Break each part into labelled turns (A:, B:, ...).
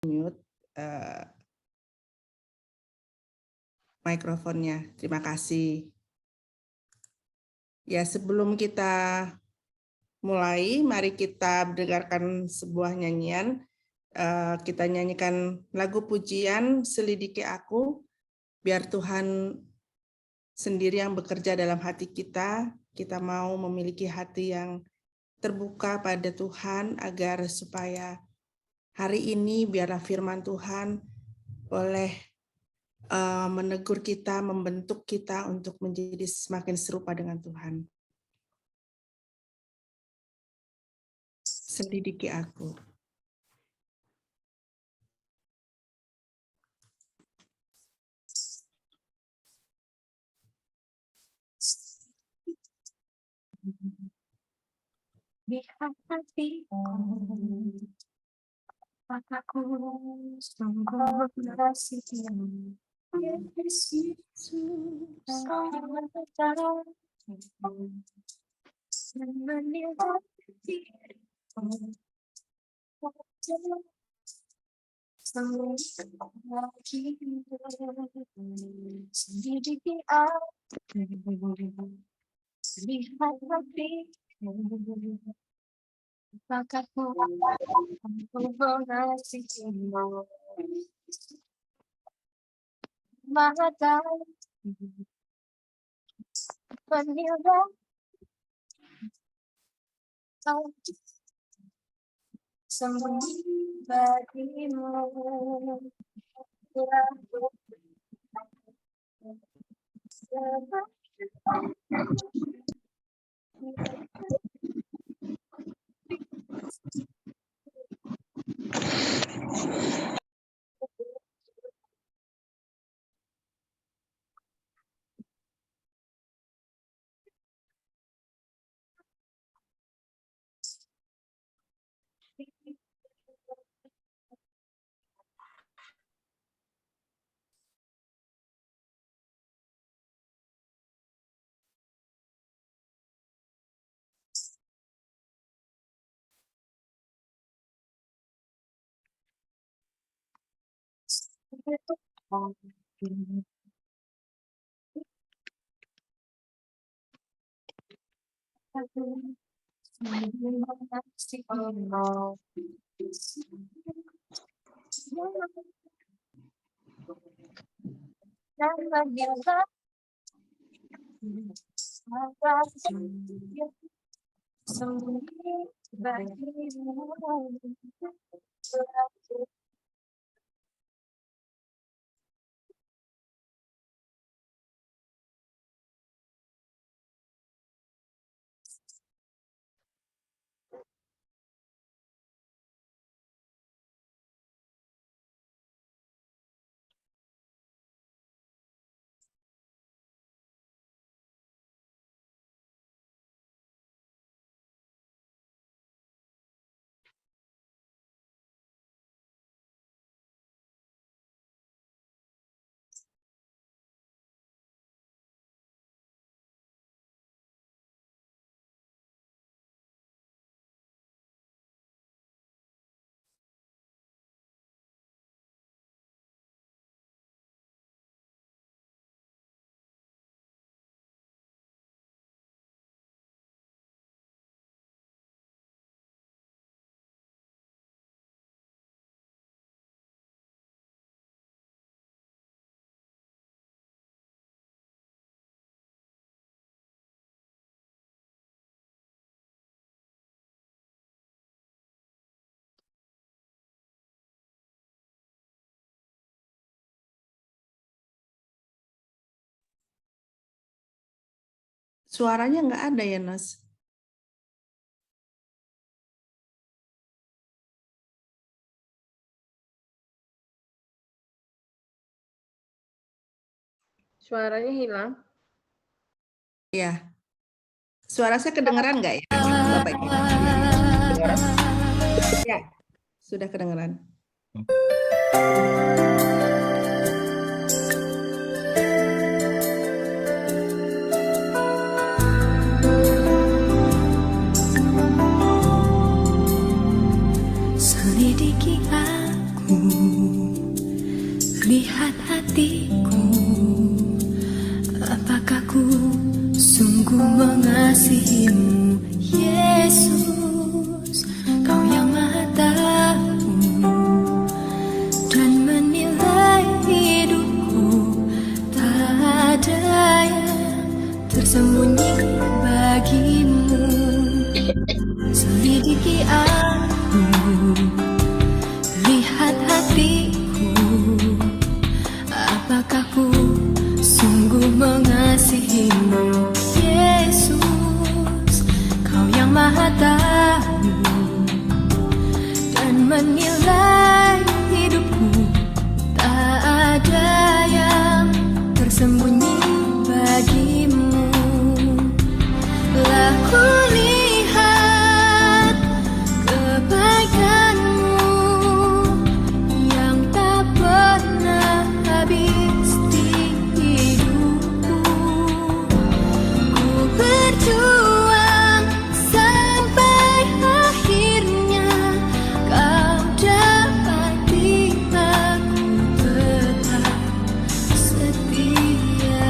A: mute mikrofonnya. Terima kasih. Ya, sebelum kita mulai, mari kita mendengarkan sebuah nyanyian. Kita nyanyikan lagu pujian Selidiki Aku, biar Tuhan sendiri yang bekerja dalam hati kita. Kita mau memiliki hati yang terbuka pada Tuhan agar supaya hari ini biarlah firman Tuhan boleh menegur kita, membentuk kita untuk menjadi semakin serupa dengan Tuhan. Selidiki aku.
B: Lihat hatiku, mataku sungguh mengasihimu. Yesus, Kau yang berkata, menilai diriku, selidiki aku, lihat hatiku, mataku sungguh mengasihimu. Mata penilai sembunyi bagimu.
A: Suaranya nggak ada ya, Nas?
C: Suaranya hilang.
A: Ya. Suara saya kedengeran nggak ya, Bapak Ibu?
C: Kedengaran?
A: Ya, sudah kedengeran.
B: Selidiki aku,
D: lihat hatiku, apakah ku sungguh mengasihimu, Yesus. Kau yang Maha Tahu dan menilai hidupku, tak ada yang tersembunyi bagimu. Selidiki aku, lihat hatiku, apakah ku sungguh mengasihimu, Yesus. Kau yang Maha Tahu dan menilai hidupku, tak ada yang tersembunyi bagimu. Lah ku lihat kebaikanmu yang tak pernah habis di hidupku. Ku berjuang sampai akhirnya kau dapati aku tetap setia.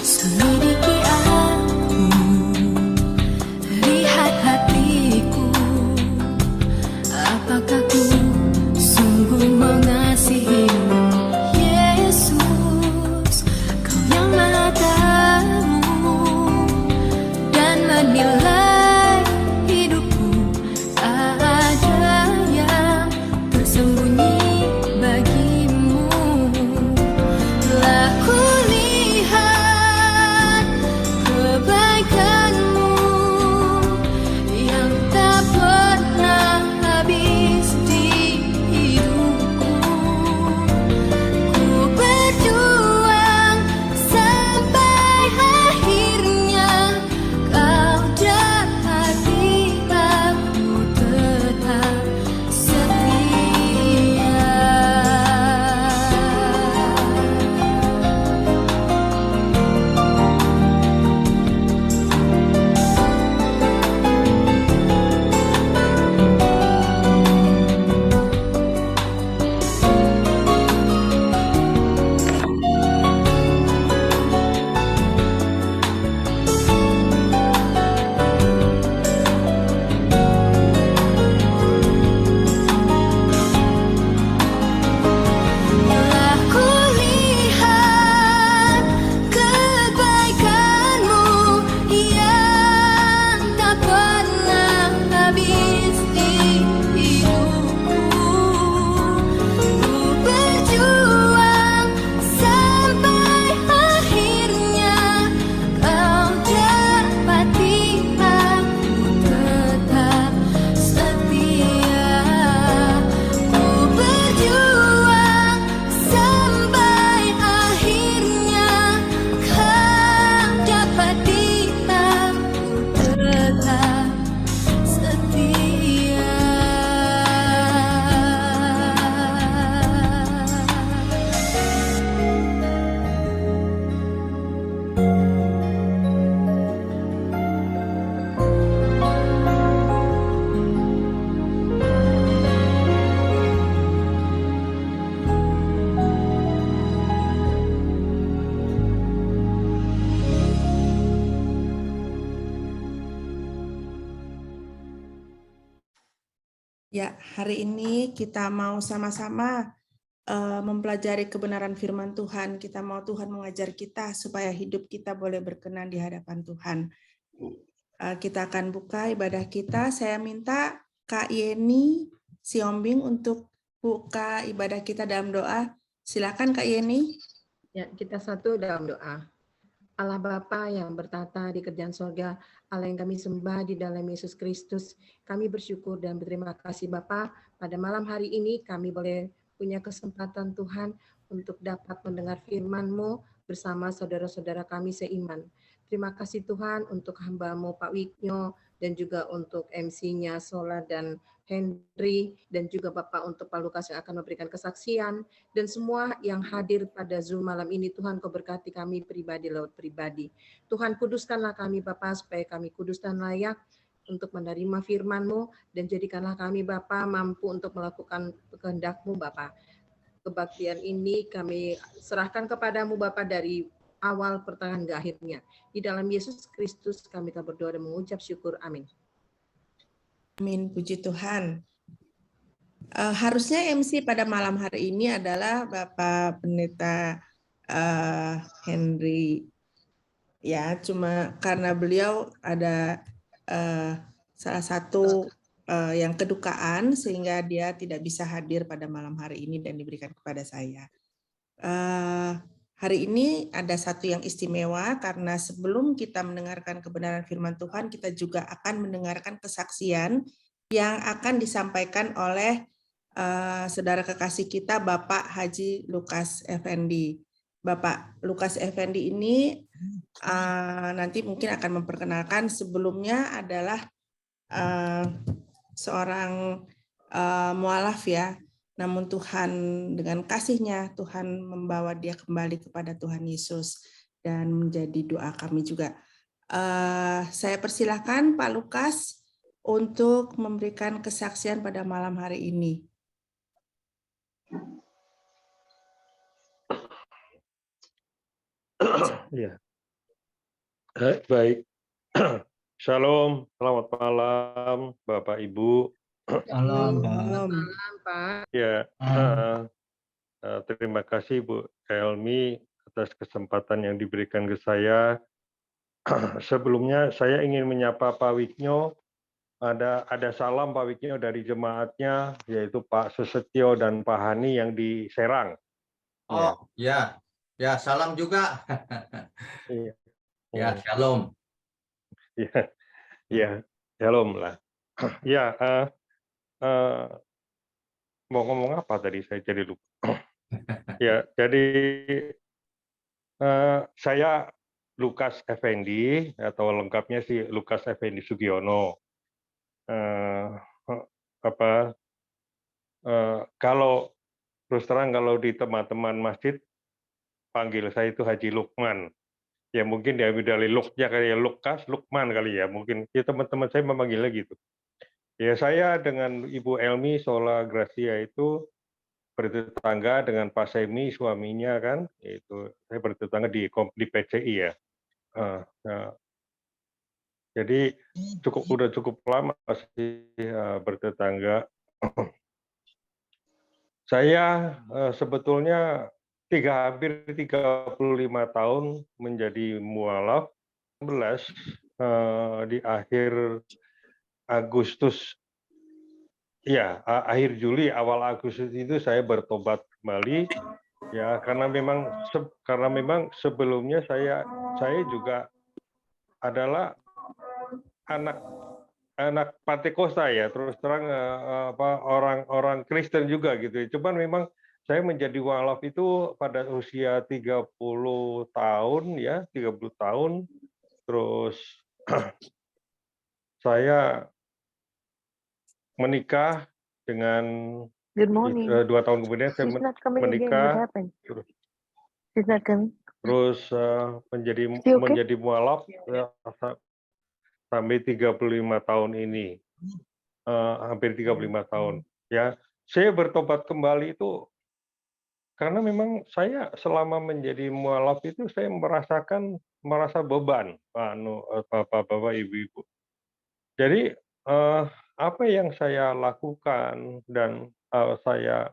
D: Selidiki aku, lihat hatiku, apakah ku sungguh mengasihimu, Yesus. Kau yang Maha Tahu dan menilai hidupku, tak ada yang tersembunyi bagimu. Telah ku lihat kebaikanmu yang tak pernah habis di hidupku. Ku berjuang sampai akhirnya kau dapati aku tetap setia. Telah ku lihat kebaikanmu yang tak pernah habis di hidupku. Ku berjuang sampai akhirnya kau dapati aku tetap setia. Ku berjuang sampai akhirnya kau dapati aku tetap setia.
A: Ya, hari ini kita mau sama-sama mempelajari kebenaran firman Tuhan. Kita mau Tuhan mengajar kita supaya hidup kita boleh berkenan di hadapan Tuhan. Kita akan buka ibadah kita. Saya minta Kak Yeni Siombing untuk buka ibadah kita dalam doa. Silakan Kak Yeni.
C: Ya, kita satu dalam doa. Allah Bapa yang bertata di kerajaan sorga, Allah yang kami sembah di dalam Yesus Kristus, kami bersyukur dan berterima kasih Bapa. Pada malam hari ini kami boleh punya kesempatan Tuhan untuk dapat mendengar firman-Mu bersama saudara-saudara kami seiman. Terima kasih Tuhan untuk hamba-Mu Pak Wiknyo, dan juga untuk MC-nya Sola dan Henry, dan juga Bapak untuk Pak Lukas yang akan memberikan kesaksian, dan semua yang hadir pada Zoom malam ini. Tuhan Kau berkati kami pribadi lewat pribadi. Tuhan kuduskanlah kami Bapak supaya kami kudus dan layak untuk menerima firman-Mu, dan jadikanlah kami Bapak mampu untuk melakukan kehendak-Mu Bapak. Kebaktian ini kami serahkan kepadamu Bapa dari awal pertengahan ke akhirnya. Di dalam Yesus Kristus kami telah berdoa dan mengucap syukur. Amin.
A: Amin, puji Tuhan. Harusnya MC pada malam hari ini adalah Bapak Pendeta Henry. Ya, cuma karena beliau ada salah satu yang kedukaan sehingga dia tidak bisa hadir pada malam hari ini dan diberikan kepada saya. Hari ini ada satu yang istimewa karena sebelum kita mendengarkan kebenaran firman Tuhan, kita juga akan mendengarkan kesaksian yang akan disampaikan oleh saudara kekasih kita, Bapak Haji Lukas Effendi. Bapak Lukas Effendi ini nanti mungkin akan memperkenalkan. Sebelumnya adalah seorang mualaf ya. Namun Tuhan dengan kasih-Nya, Tuhan membawa dia kembali kepada Tuhan Yesus dan menjadi doa kami juga. Saya persilahkan Pak Lukas untuk memberikan kesaksian pada malam hari ini.
E: Ya, baik. Shalom, selamat malam Bapak Ibu.
A: Shalom.
C: Selamat Pak.
E: Ya, terima kasih Bu Elmi atas kesempatan yang diberikan ke saya. Sebelumnya saya ingin menyapa Pak Wiknyo. Ada salam Pak Wiknyo dari jemaatnya, yaitu Pak Susetyo dan Pak Hani yang di Serang.
F: Oh ya, ya salam juga.
E: Iya.
F: Ya shalom.
E: Ya, shalom lah. Ya, mau ngomong apa tadi saya jadi lupa. Ya, jadi saya Lukas Effendi atau lengkapnya sih Lukas Effendi Sugiono. Kalau terus terang kalau di teman-teman masjid panggil saya itu Haji Lukman. Ya mungkin diambil dari Luknya kali ya, Lukas, Lukman kali ya. Mungkin ya teman-teman saya memanggilnya gitu. Ya saya dengan Ibu Elmi Sola Gracia itu bertetangga dengan Pak Semi suaminya kan, itu saya bertetangga di PCI ya. Jadi udah cukup lama sih bertetangga. Saya sebetulnya hampir 35 tahun menjadi mualaf. 11 di akhir Agustus. Ya, akhir Juli, awal Agustus itu saya bertobat kembali, ya karena memang sebelumnya saya juga adalah anak Pantekosta ya, terus terang orang Kristen juga gitu. Cuman memang saya menjadi mualaf itu pada usia 30 tahun ya, 30 tahun. Terus saya menikah dengan 2 tahun kemudian saya menikah, terus menjadi mualaf sampai 35 tahun ini, hampir 35 tahun. Ya, saya bertobat kembali itu karena memang saya selama menjadi mualaf itu saya merasa beban, Bapak Ibu-ibu. Jadi apa yang saya lakukan dan saya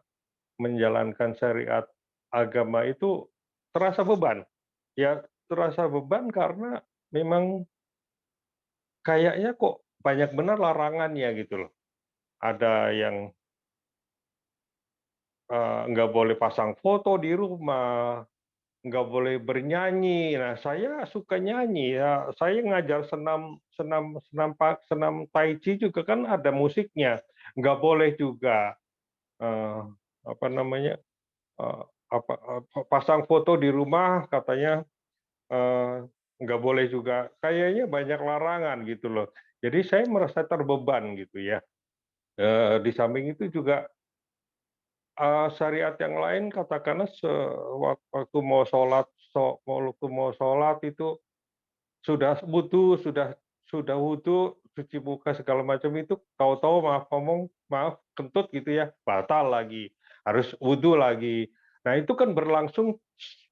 E: menjalankan syariat agama itu terasa beban. Ya, terasa beban karena memang kayaknya kok banyak benar larangannya gitu loh. Ada yang nggak boleh pasang foto di rumah, nggak boleh bernyanyi. Nah, saya suka nyanyi ya. Saya ngajar senam Tai Chi juga kan ada musiknya. Nggak boleh juga pasang foto di rumah katanya nggak boleh juga. Kayaknya banyak larangan gitu loh. Jadi saya merasa terbeban gitu ya. Di samping itu juga syariat yang lain katakanlah waktu mau sholat, waktu mau sholat itu sudah wudu, sudah wudu, cuci muka segala macam itu, tahu-tahu maaf kentut gitu ya, batal lagi, harus wudu lagi. Nah itu kan berlangsung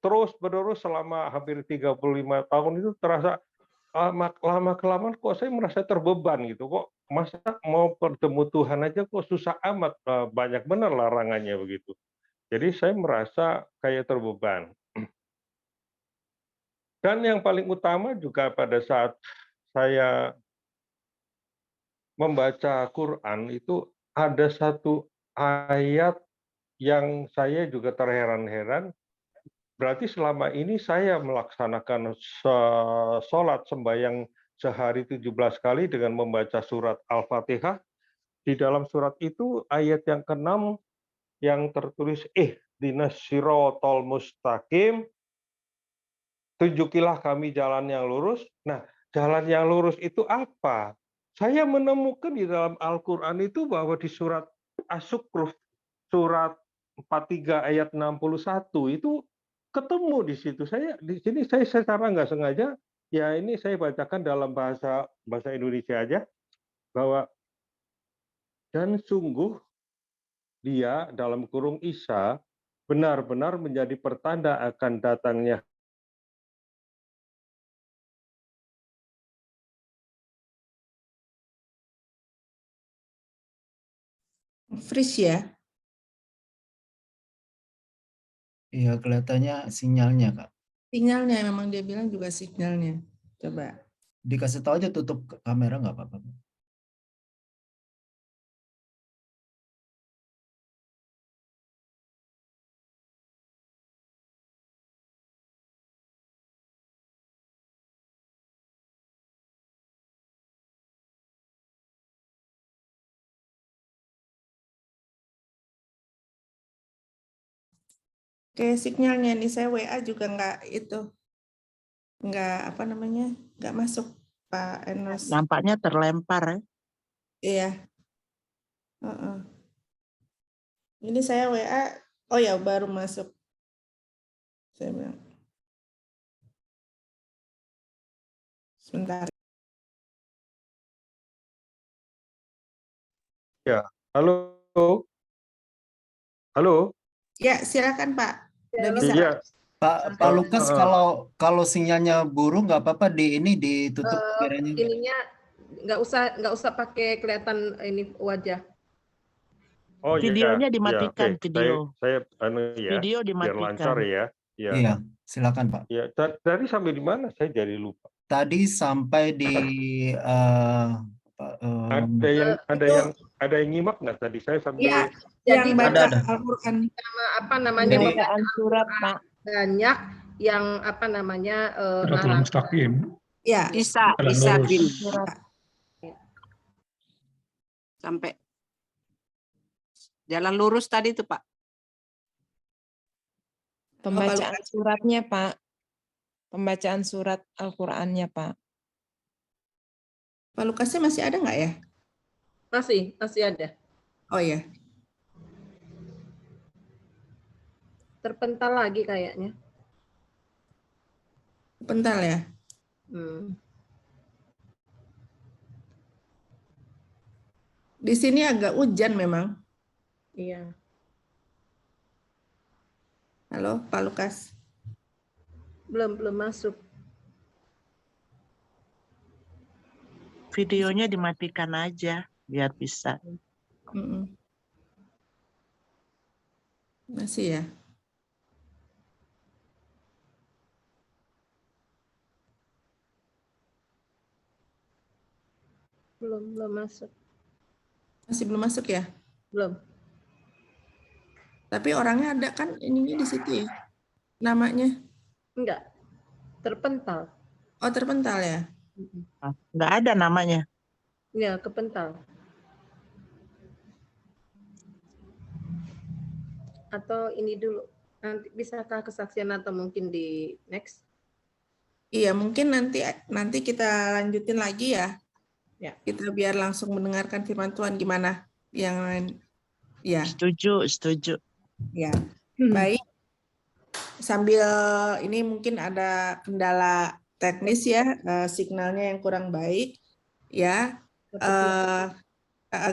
E: terus menerus selama hampir 35 tahun itu terasa lama-kelamaan kok saya merasa terbeban gitu, kok masa mau bertemu Tuhan aja kok susah amat, banyak benar larangannya begitu. Jadi saya merasa kayak terbeban. Dan yang paling utama juga pada saat saya membaca Quran itu ada satu ayat yang saya juga terheran-heran, berarti selama ini saya melaksanakan sholat sembahyang sehari 17 kali dengan membaca surat Al-Fatihah. Di dalam surat itu ayat yang ke-6 yang tertulis ihdinas sirotol mustaqim, tunjukilah kami jalan yang lurus. Nah, jalan yang lurus itu apa? Saya menemukan di dalam Al-Quran itu bahwa di surat As-Zukhruf, surat 43 ayat 61 itu ketemu di situ. Saya di sini saya secara nggak sengaja, ya ini saya bacakan dalam bahasa Indonesia aja, bahwa dan sungguh dia dalam kurung Isa benar-benar menjadi pertanda akan datangnya
A: Freeze ya.
G: Iya, kelihatannya sinyalnya, Kak.
A: Sinyalnya memang dia bilang juga sinyalnya. Coba.
G: Dikasih tahu aja tutup kamera nggak apa-apa.
A: Oke, sinyalnya nih saya WA juga nggak apa namanya, nggak masuk Pak Enos.
H: Nampaknya terlempar ya.
A: Iya. Heeh. Ini saya WA, oh ya baru masuk. Saya bilang. Sebentar.
E: ya. Halo. Halo.
A: Ya, silakan Pak. Udah bisa.
E: Iya.
G: Pak Lukas, kalau sinyalnya burung nggak apa-apa ditutup kameranya.
C: Ininya nggak usah pakai kelihatan ini wajah.
E: Oh
H: Videonya
E: iya,
H: dimatikan,
E: oke.
H: video.
E: Saya
H: Video
E: biar
H: dimatikan.
E: lancar ya.
G: Iya, silakan Pak.
E: Ya, tadi sampai di mana? Saya jadi lupa.
G: Tadi sampai di
E: Ada yang nyimak nggak tadi? Saya sampai
A: Iya,
C: Jadi
A: yang baca
G: ada.
A: Al-Quran.
C: sama apa namanya
G: Jadi-
H: Bacaan surat, Pak.
C: banyak yang apa namanya
I: Siratul Mustaqim.
A: Ya,
J: Isa
I: Jalan
J: bin
I: lurus.
H: Surat.
J: sampai jalan lurus tadi tuh Pak.
K: Pembacaan suratnya, Pak. Pembacaan surat Al-Qur'annya, Pak.
A: Pak Lukasnya masih ada nggak ya?
C: masih ada.
A: Oh ya,
C: Terpental lagi kayaknya.
A: bentar ya. Di sini agak hujan memang.
C: Iya.
A: Halo, Pak Lukas.
C: Belum masuk.
H: Videonya dimatikan aja biar bisa.
A: Masih ya.
C: Belum masuk.
A: Masih belum masuk ya?
C: Belum.
A: Tapi orangnya ada kan ininya di situ ya? Namanya?
C: Enggak. Terpental.
A: Oh, terpental ya?
H: Nggak ada namanya.
C: Ya, kepental. Atau ini dulu. Nanti bisakah kesaksian atau mungkin di next?
A: Iya, mungkin nanti kita lanjutin lagi ya.
C: Ya.
A: Kita biar langsung mendengarkan firman Tuhan. Gimana? Yang lain? Ya.
H: Setuju, setuju.
A: Ya. Baik. Sambil ini mungkin ada kendala teknis ya, signalnya yang kurang baik. Ya.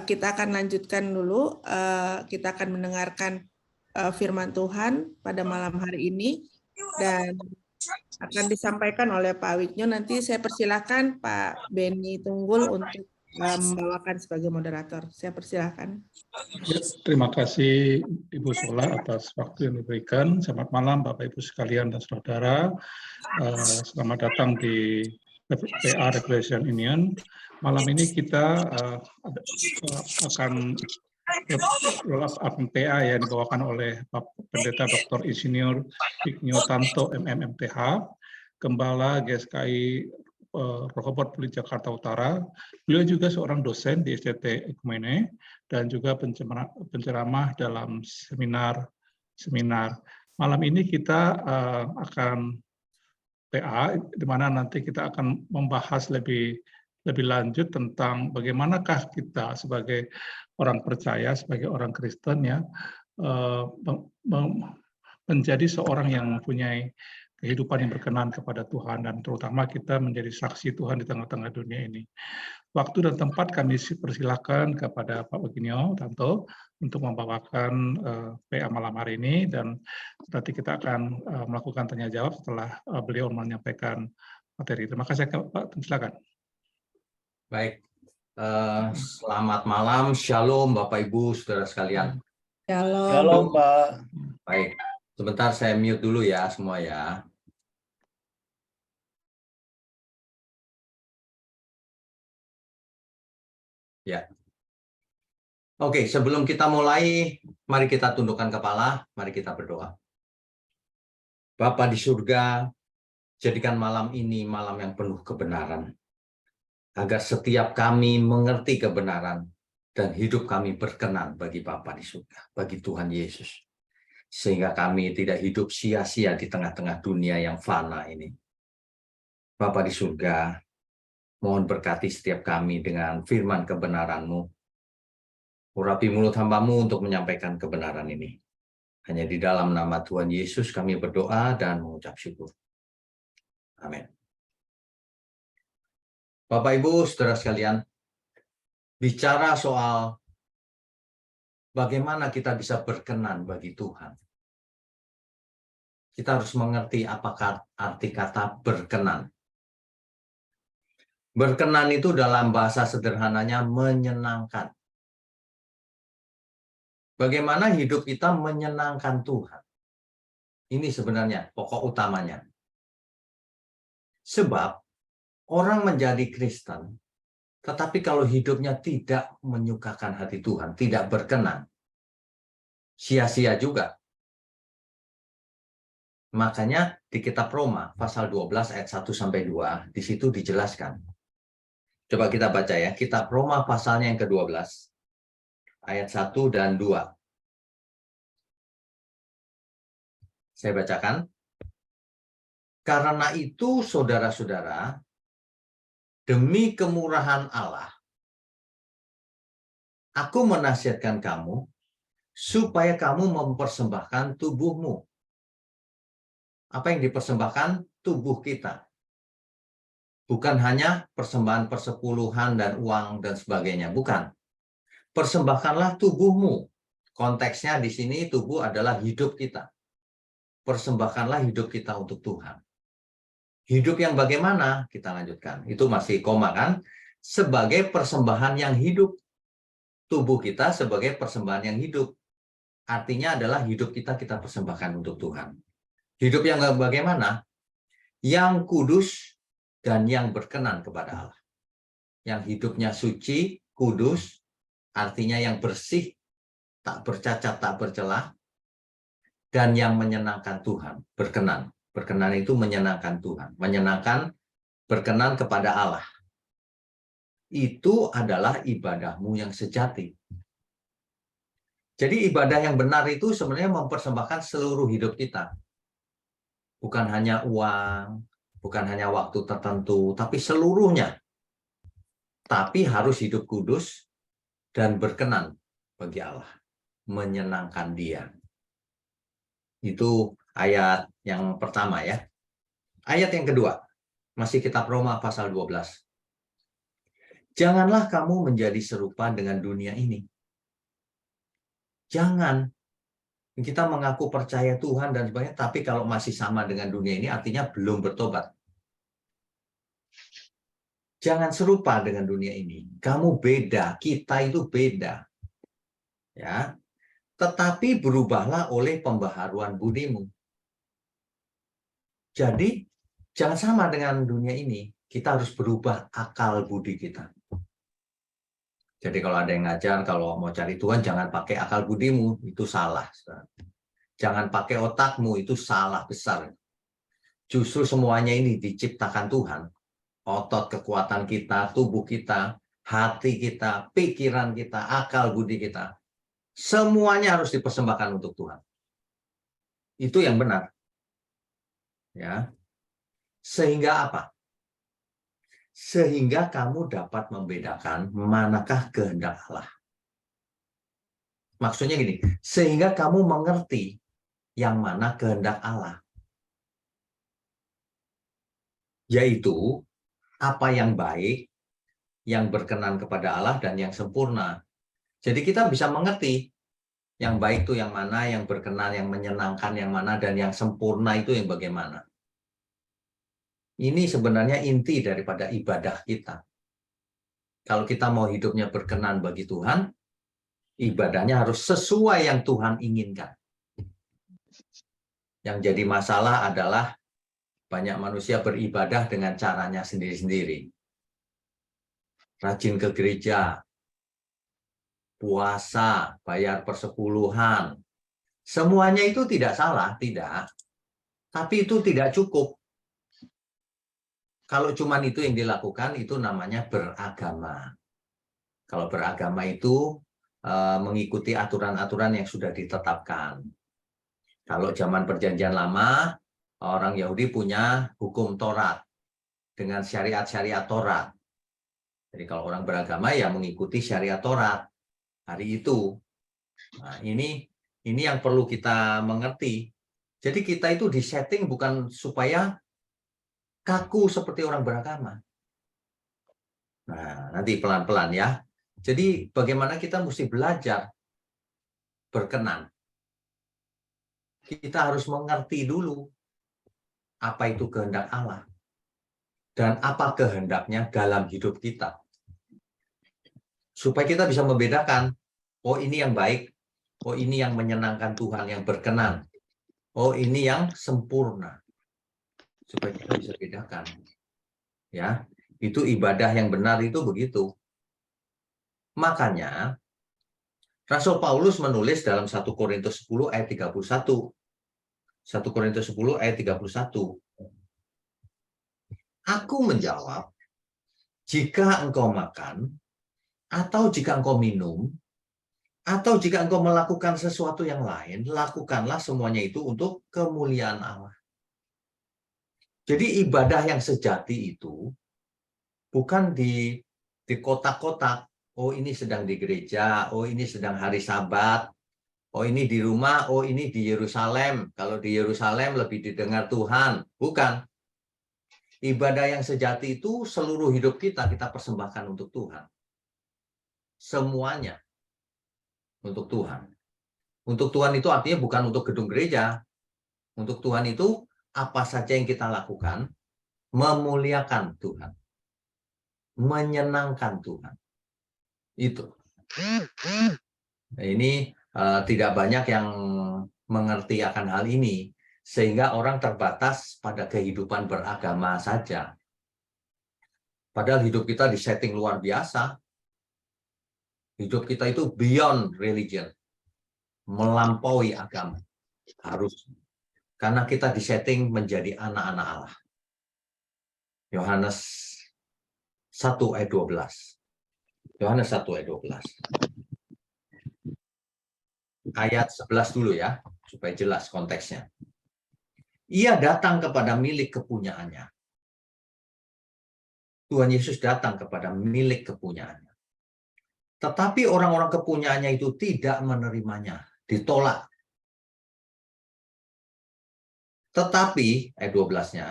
A: Kita akan lanjutkan dulu. Kita akan mendengarkan firman Tuhan pada malam hari ini dan akan disampaikan oleh Pak Wijno. Nanti saya persilakan Pak Beni Tunggul untuk membawakan sebagai moderator. Saya persilakan.
I: Ya, terima kasih Ibu Sola atas waktu yang diberikan. Selamat malam Bapak Ibu sekalian dan saudara. Selamat datang di PA Recreation Union. Malam ini kita akan PA yang dibawakan oleh Bapak Pendeta Dr. Insinyur Ignio Tanto MMMTH, Gembala GSKI Rohobot Pluit Jakarta Utara. Beliau juga seorang dosen di STT Ekumene dan juga penceramah dalam seminar. Malam ini kita akan PA, di mana nanti kita akan membahas lebih lanjut tentang bagaimanakah kita sebagai orang percaya, sebagai orang Kristen ya, menjadi seorang yang mempunyai kehidupan yang berkenan kepada Tuhan, dan terutama kita menjadi saksi Tuhan di tengah-tengah dunia ini. Waktu dan tempat kami persilakan kepada Pak Ignio Tanto untuk membawakan PA malam hari ini, dan nanti kita akan melakukan tanya jawab setelah beliau menyampaikan materi. Terima kasih Pak, silakan.
F: Baik, selamat malam, Shalom Bapak Ibu Saudara sekalian.
A: Shalom.
G: Shalom Pak.
F: Baik, sebentar saya mute dulu ya semua ya. Ya. Oke, sebelum kita mulai, mari kita tundukkan kepala, mari kita berdoa. Bapa di surga, jadikan malam ini malam yang penuh kebenaran, agar setiap kami mengerti kebenaran dan hidup kami berkenan bagi Bapa di surga, bagi Tuhan Yesus. Sehingga kami tidak hidup sia-sia di tengah-tengah dunia yang fana ini. Bapa di surga, mohon berkati setiap kami dengan firman kebenaran-Mu. Urapi mulut hamba-Mu untuk menyampaikan kebenaran ini. Hanya di dalam nama Tuhan Yesus kami berdoa dan mengucap syukur. Amin. Bapak Ibu Saudara sekalian, bicara soal bagaimana kita bisa berkenan bagi Tuhan. Kita harus mengerti apakah arti kata berkenan. Berkenan itu dalam bahasa sederhananya menyenangkan. Bagaimana hidup kita menyenangkan Tuhan? Ini sebenarnya pokok utamanya. Sebab orang menjadi Kristen, tetapi kalau hidupnya tidak menyukakan hati Tuhan, tidak berkenan, sia-sia juga. Makanya di kitab Roma pasal 12 ayat 1-2 di situ dijelaskan. Coba kita baca ya, kitab Roma pasalnya yang ke-12 ayat 1 dan 2. Saya bacakan. Karena itu saudara-saudara, demi kemurahan Allah, aku menasihatkan kamu supaya kamu mempersembahkan tubuhmu. Apa yang dipersembahkan? Tubuh kita. Bukan hanya persembahan persepuluhan dan uang dan sebagainya, bukan. Persembahkanlah tubuhmu. Konteksnya di sini tubuh adalah hidup kita. Persembahkanlah hidup kita untuk Tuhan. Hidup yang bagaimana? Kita lanjutkan. Itu masih koma kan? Sebagai persembahan yang hidup. Tubuh kita sebagai persembahan yang hidup. Artinya adalah hidup kita persembahkan untuk Tuhan. Hidup yang bagaimana? Yang kudus dan yang berkenan kepada Allah. Yang hidupnya suci, kudus, artinya yang bersih, tak bercacat, tak bercelah, dan yang menyenangkan Tuhan, berkenan. Berkenan itu menyenangkan Tuhan, menyenangkan, berkenan kepada Allah. Itu adalah ibadahmu yang sejati. Jadi ibadah yang benar itu sebenarnya mempersembahkan seluruh hidup kita. Bukan hanya uang, bukan hanya waktu tertentu, tapi seluruhnya. tapi harus hidup kudus dan berkenan bagi Allah, menyenangkan Dia. Itu ayat yang pertama ya. Ayat yang kedua, masih kitab Roma pasal 12. Janganlah kamu menjadi serupa dengan dunia ini. Jangan. Kita mengaku percaya Tuhan dan sebagainya, tapi kalau masih sama dengan dunia ini artinya belum bertobat. Jangan serupa dengan dunia ini. Kamu beda, kita itu beda. Ya. Tetapi berubahlah oleh pembaharuan budimu. Jadi jangan sama dengan dunia ini. Kita harus berubah akal budi kita. Jadi kalau ada yang ngajar, kalau mau cari Tuhan, jangan pakai akal budimu, itu salah. Jangan pakai otakmu, itu salah besar. Justru semuanya ini diciptakan Tuhan. Otot, kekuatan kita, tubuh kita, hati kita, pikiran kita, akal budi kita. Semuanya harus dipersembahkan untuk Tuhan. Itu yang benar. Ya. Sehingga apa? Sehingga kamu dapat membedakan manakah kehendak Allah. Maksudnya gini, sehingga kamu mengerti yang mana kehendak Allah. Yaitu apa yang baik, yang berkenan kepada Allah, dan yang sempurna. Jadi kita bisa mengerti yang baik itu yang mana, yang berkenan, yang menyenangkan yang mana, dan yang sempurna itu yang bagaimana. Ini sebenarnya inti daripada ibadah kita. Kalau kita mau hidupnya berkenan bagi Tuhan, ibadahnya harus sesuai yang Tuhan inginkan. Yang jadi masalah adalah banyak manusia beribadah dengan caranya sendiri-sendiri. Rajin ke gereja, puasa, bayar persepuluhan. Semuanya itu tidak salah, tidak. Tapi itu tidak cukup. Kalau cuma itu yang dilakukan, itu namanya beragama. Kalau beragama itu mengikuti aturan-aturan yang sudah ditetapkan. Kalau zaman Perjanjian Lama, orang Yahudi punya hukum Taurat dengan syariat-syariat Taurat. Jadi kalau orang beragama ya mengikuti syariat Taurat hari itu. Nah, ini yang perlu kita mengerti. Jadi kita itu disetting bukan supaya kaku seperti orang beragama. Nah, nanti pelan-pelan ya. Jadi bagaimana kita mesti belajar berkenan. Kita harus mengerti dulu apa itu kehendak Allah dan apa kehendaknya dalam hidup kita. Supaya kita bisa membedakan, oh ini yang baik, oh ini yang menyenangkan Tuhan, yang berkenan, oh ini yang sempurna. Supaya kita bisa bedakan. Ya, itu ibadah yang benar itu begitu. Makanya Rasul Paulus menulis dalam 1 Korintus 10 ayat 31. 1 Korintus 10 ayat 31. Aku menjawab, jika engkau makan, atau jika engkau minum, atau jika engkau melakukan sesuatu yang lain, lakukanlah semuanya itu untuk kemuliaan Allah. Jadi ibadah yang sejati itu bukan di kotak-kotak. Oh ini sedang di gereja, oh ini sedang hari Sabat, oh ini di rumah, oh ini di Yerusalem. Kalau di Yerusalem lebih didengar Tuhan. Bukan. Ibadah yang sejati itu seluruh hidup kita persembahkan untuk Tuhan. Semuanya untuk Tuhan. Untuk Tuhan itu artinya bukan untuk gedung gereja. Untuk Tuhan itu apa saja yang kita lakukan, memuliakan Tuhan. Menyenangkan Tuhan. Itu. Nah, ini tidak banyak yang mengerti akan hal ini, sehingga orang terbatas pada kehidupan beragama saja. Padahal hidup kita disetting luar biasa. Hidup kita itu beyond religion, melampaui agama. Harus. Karena kita disetting menjadi anak-anak Allah. Yohanes 1 ayat 12. Yohanes 1 ayat 12. Ayat 11 dulu ya, supaya jelas konteksnya. Ia datang kepada milik kepunyaannya. Tuhan Yesus datang kepada milik kepunyaannya. Tetapi orang-orang kepunyaannya itu tidak menerimanya, ditolak. Tetapi, ayat 12-nya,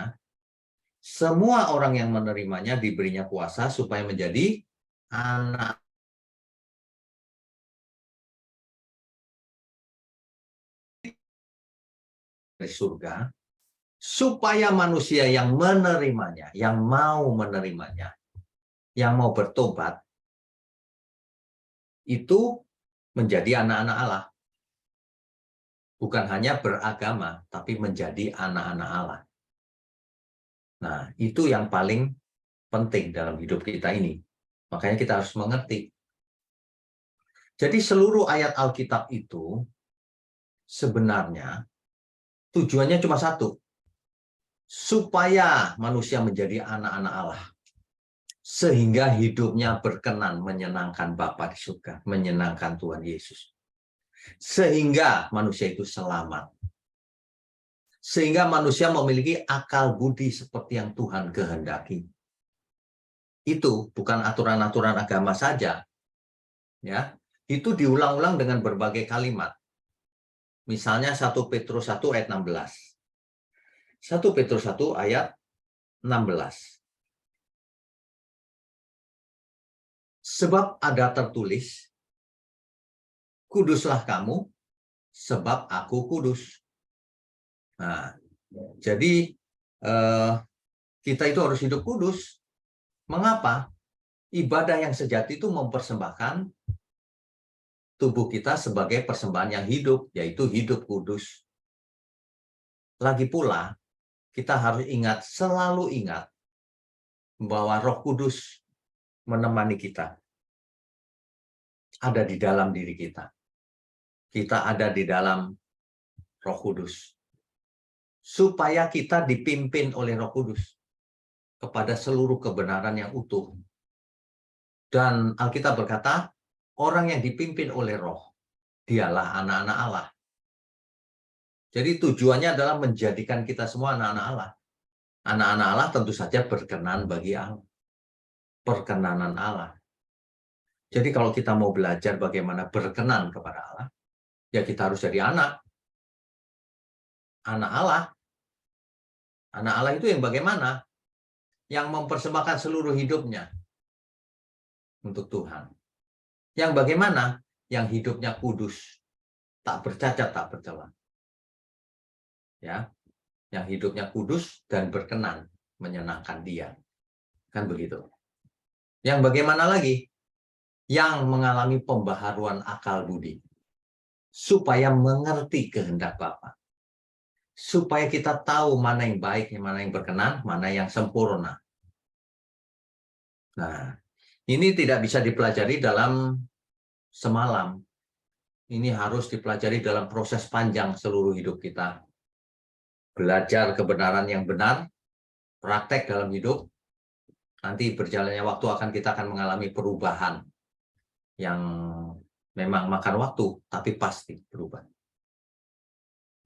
F: semua orang yang menerimanya diberinya kuasa supaya menjadi anak dari surga, supaya manusia yang menerimanya, yang mau menerimanya, yang mau bertobat, itu menjadi anak-anak Allah. Bukan hanya beragama, tapi menjadi anak-anak Allah. Nah, itu yang paling penting dalam hidup kita ini. Makanya kita harus mengerti. Jadi seluruh ayat Alkitab itu sebenarnya tujuannya cuma satu. Supaya manusia menjadi anak-anak Allah. Sehingga hidupnya berkenan menyenangkan Bapa di surga, menyenangkan Tuhan Yesus. Sehingga manusia itu selamat. Sehingga manusia memiliki akal budi seperti yang Tuhan kehendaki. Itu bukan aturan-aturan agama saja. Ya, itu diulang-ulang dengan berbagai kalimat. Misalnya 1 Petrus 1 ayat 16. 1 Petrus 1 ayat 16. Sebab ada tertulis, kuduslah kamu, sebab aku kudus. Nah, jadi kita itu harus hidup kudus. Mengapa? Ibadah yang sejati itu mempersembahkan tubuh kita sebagai persembahan yang hidup, yaitu hidup kudus. Lagi pula, kita harus ingat, selalu ingat, bahwa Roh Kudus menemani kita. Ada di dalam diri kita. Kita ada di dalam Roh Kudus. Supaya kita dipimpin oleh Roh Kudus kepada seluruh kebenaran yang utuh. Dan Alkitab berkata, orang yang dipimpin oleh Roh, dialah anak-anak Allah. Jadi tujuannya adalah menjadikan kita semua anak-anak Allah. Anak-anak Allah tentu saja berkenan bagi Allah. Perkenanan Allah. Jadi kalau kita mau belajar bagaimana berkenan kepada Allah, ya kita harus jadi anak. Anak Allah. Anak Allah itu yang bagaimana? Yang mempersembahkan seluruh hidupnya untuk Tuhan. Yang bagaimana? Yang hidupnya kudus. Tak bercacat, tak bercela. Ya, yang hidupnya kudus dan berkenan, menyenangkan Dia. Kan begitu. Yang bagaimana lagi? Yang mengalami pembaharuan akal budi. Supaya mengerti kehendak Bapa. Supaya kita tahu mana yang baik, mana yang berkenan, mana yang sempurna. Nah, ini tidak bisa dipelajari dalam semalam. Ini harus dipelajari dalam proses panjang seluruh hidup kita. Belajar kebenaran yang benar, praktek dalam hidup, nanti berjalannya waktu kita akan mengalami perubahan yang memang makan waktu, tapi pasti berubah.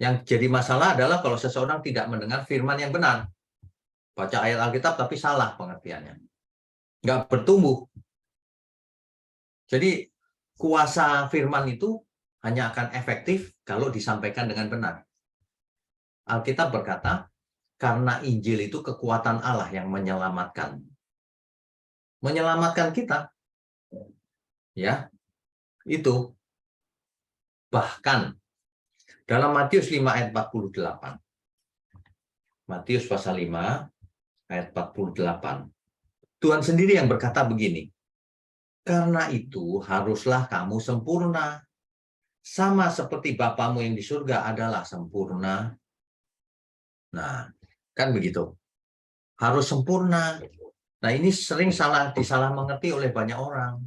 F: Yang jadi masalah adalah kalau seseorang tidak mendengar firman yang benar. Baca ayat Alkitab tapi salah pengertiannya. Nggak bertumbuh. Jadi kuasa firman itu hanya akan efektif kalau disampaikan dengan benar. Alkitab berkata, karena Injil itu kekuatan Allah yang menyelamatkan. Menyelamatkan kita. Ya, itu. Bahkan, dalam Matius 5 ayat 48. Matius pasal 5 ayat 48. Tuhan sendiri yang berkata begini. Karena itu haruslah kamu sempurna. Sama seperti Bapamu yang di surga adalah sempurna. Nah, kan begitu. Harus sempurna. Nah, ini sering disalah mengerti oleh banyak orang.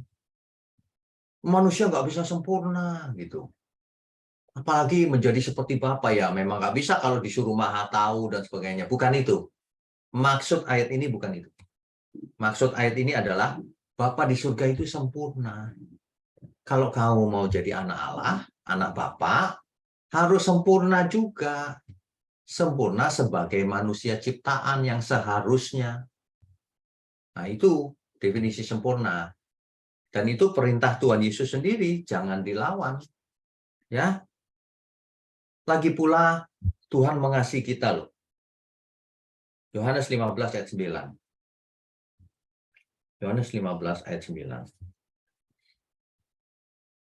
F: Manusia nggak bisa sempurna, gitu. Apalagi menjadi seperti Bapa, ya memang nggak bisa kalau disuruh maha tahu dan sebagainya. Bukan itu. Maksud ayat ini bukan itu. Maksud ayat ini adalah Bapa di surga itu sempurna. Kalau kamu mau jadi anak Allah, anak Bapa, harus sempurna juga. Sempurna sebagai manusia ciptaan yang seharusnya. Nah, itu definisi sempurna. Dan itu perintah Tuhan Yesus sendiri, jangan dilawan. Ya. Lagi pula Tuhan mengasihi kita loh. Yohanes 15 ayat 9. Yohanes 15 ayat 9.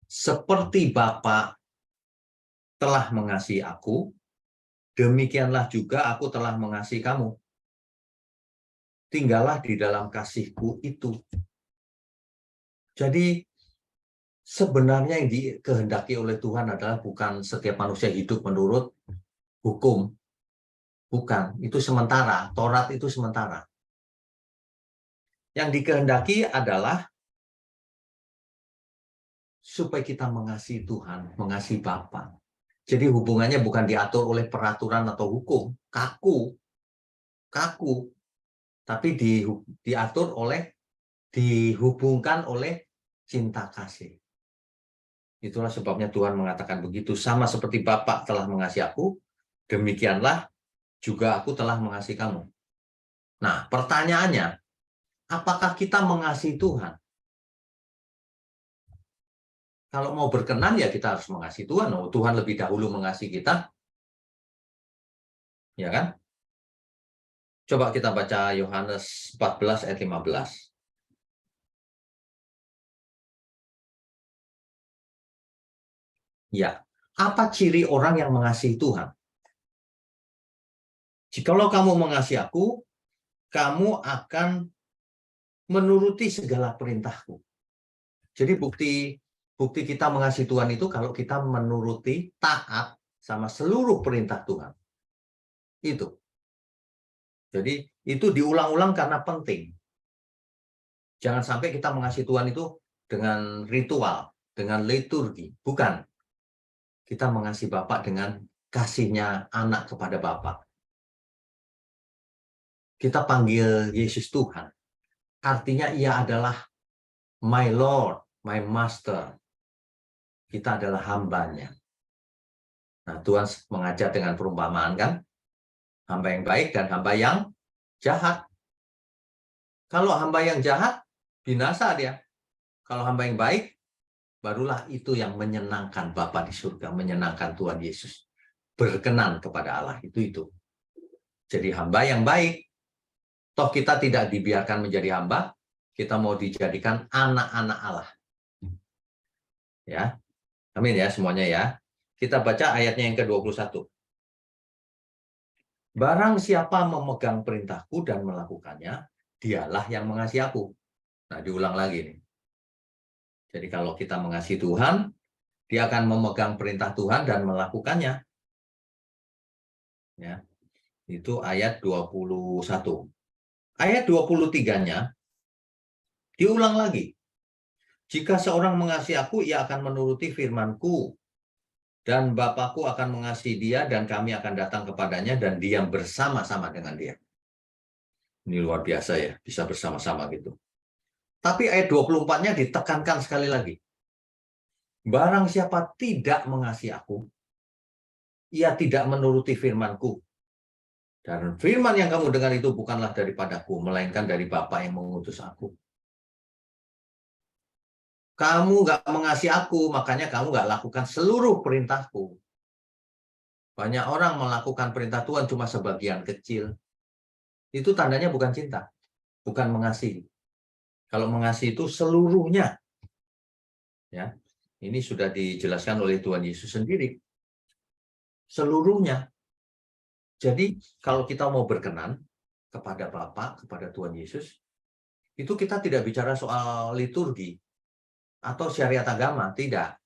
F: Seperti Bapa telah mengasihi aku, demikianlah juga aku telah mengasihi kamu. Tinggallah di dalam kasihku itu. Jadi sebenarnya yang dikehendaki oleh Tuhan adalah bukan setiap manusia hidup menurut hukum. Bukan, itu sementara. Taurat itu sementara. Yang dikehendaki adalah supaya kita mengasihi Tuhan, mengasihi Bapa. Jadi hubungannya bukan diatur oleh peraturan atau hukum, kaku, tapi diatur oleh, dihubungkan oleh cinta kasih. Itulah sebabnya Tuhan mengatakan begitu, sama seperti Bapa telah mengasihi aku, demikianlah juga aku telah mengasihi kamu. Nah, pertanyaannya, apakah kita mengasihi Tuhan? Kalau mau berkenan ya kita harus mengasihi Tuhan. Oh, Tuhan lebih dahulu mengasihi kita. Ya kan? Coba kita baca Yohanes 14 ayat 15. Ya, apa ciri orang yang mengasihi Tuhan? Jikalau kamu mengasihi aku, kamu akan menuruti segala perintahku. Jadi bukti kita mengasihi Tuhan itu kalau kita menuruti, taat sama seluruh perintah Tuhan. Itu. Jadi itu diulang-ulang karena penting. Jangan sampai kita mengasihi Tuhan itu dengan ritual, dengan liturgi. Bukan. Kita mengasihi Bapa dengan kasihnya anak kepada Bapa. Kita panggil Yesus Tuhan. Artinya ia adalah my Lord, my Master. Kita adalah hambanya. Nah, Tuhan mengajar dengan perumpamaan kan? Hamba yang baik dan hamba yang jahat. Kalau hamba yang jahat, binasa dia. Kalau hamba yang baik, barulah itu yang menyenangkan Bapa di surga, menyenangkan Tuhan Yesus. Berkenan kepada Allah, itu. Jadi hamba yang baik. Toh kita tidak dibiarkan menjadi hamba, kita mau dijadikan anak-anak Allah. Ya. Amin ya semuanya ya. Kita baca ayatnya yang ke-21. Barang siapa memegang perintahku dan melakukannya, dialah yang mengasihi aku. Nah, diulang lagi nih. Jadi kalau kita mengasihi Tuhan, dia akan memegang perintah Tuhan dan melakukannya. Ya. Itu ayat 21. Ayat 23-nya diulang lagi. Jika seorang mengasihi aku, ia akan menuruti firman-Ku. Dan Bapakku akan mengasihi dia, dan kami akan datang kepadanya, dan diam bersama-sama dengan dia. Ini luar biasa ya, bisa bersama-sama gitu. Tapi ayat 24-nya ditekankan sekali lagi. Barang siapa tidak mengasihi aku, ia tidak menuruti firman-Ku. Dan firman yang kamu dengar itu bukanlah daripadaku, melainkan dari Bapa yang mengutus aku. Kamu nggak mengasihi aku, makanya kamu nggak lakukan seluruh perintahku. Banyak orang melakukan perintah Tuhan cuma sebagian kecil. Itu tandanya bukan cinta, bukan mengasihi. Kalau mengasihi itu seluruhnya. Ya, ini sudah dijelaskan oleh Tuhan Yesus sendiri. Seluruhnya. Jadi kalau kita mau berkenan kepada Bapa, kepada Tuhan Yesus, itu kita tidak bicara soal liturgi atau syariat agama, tidak.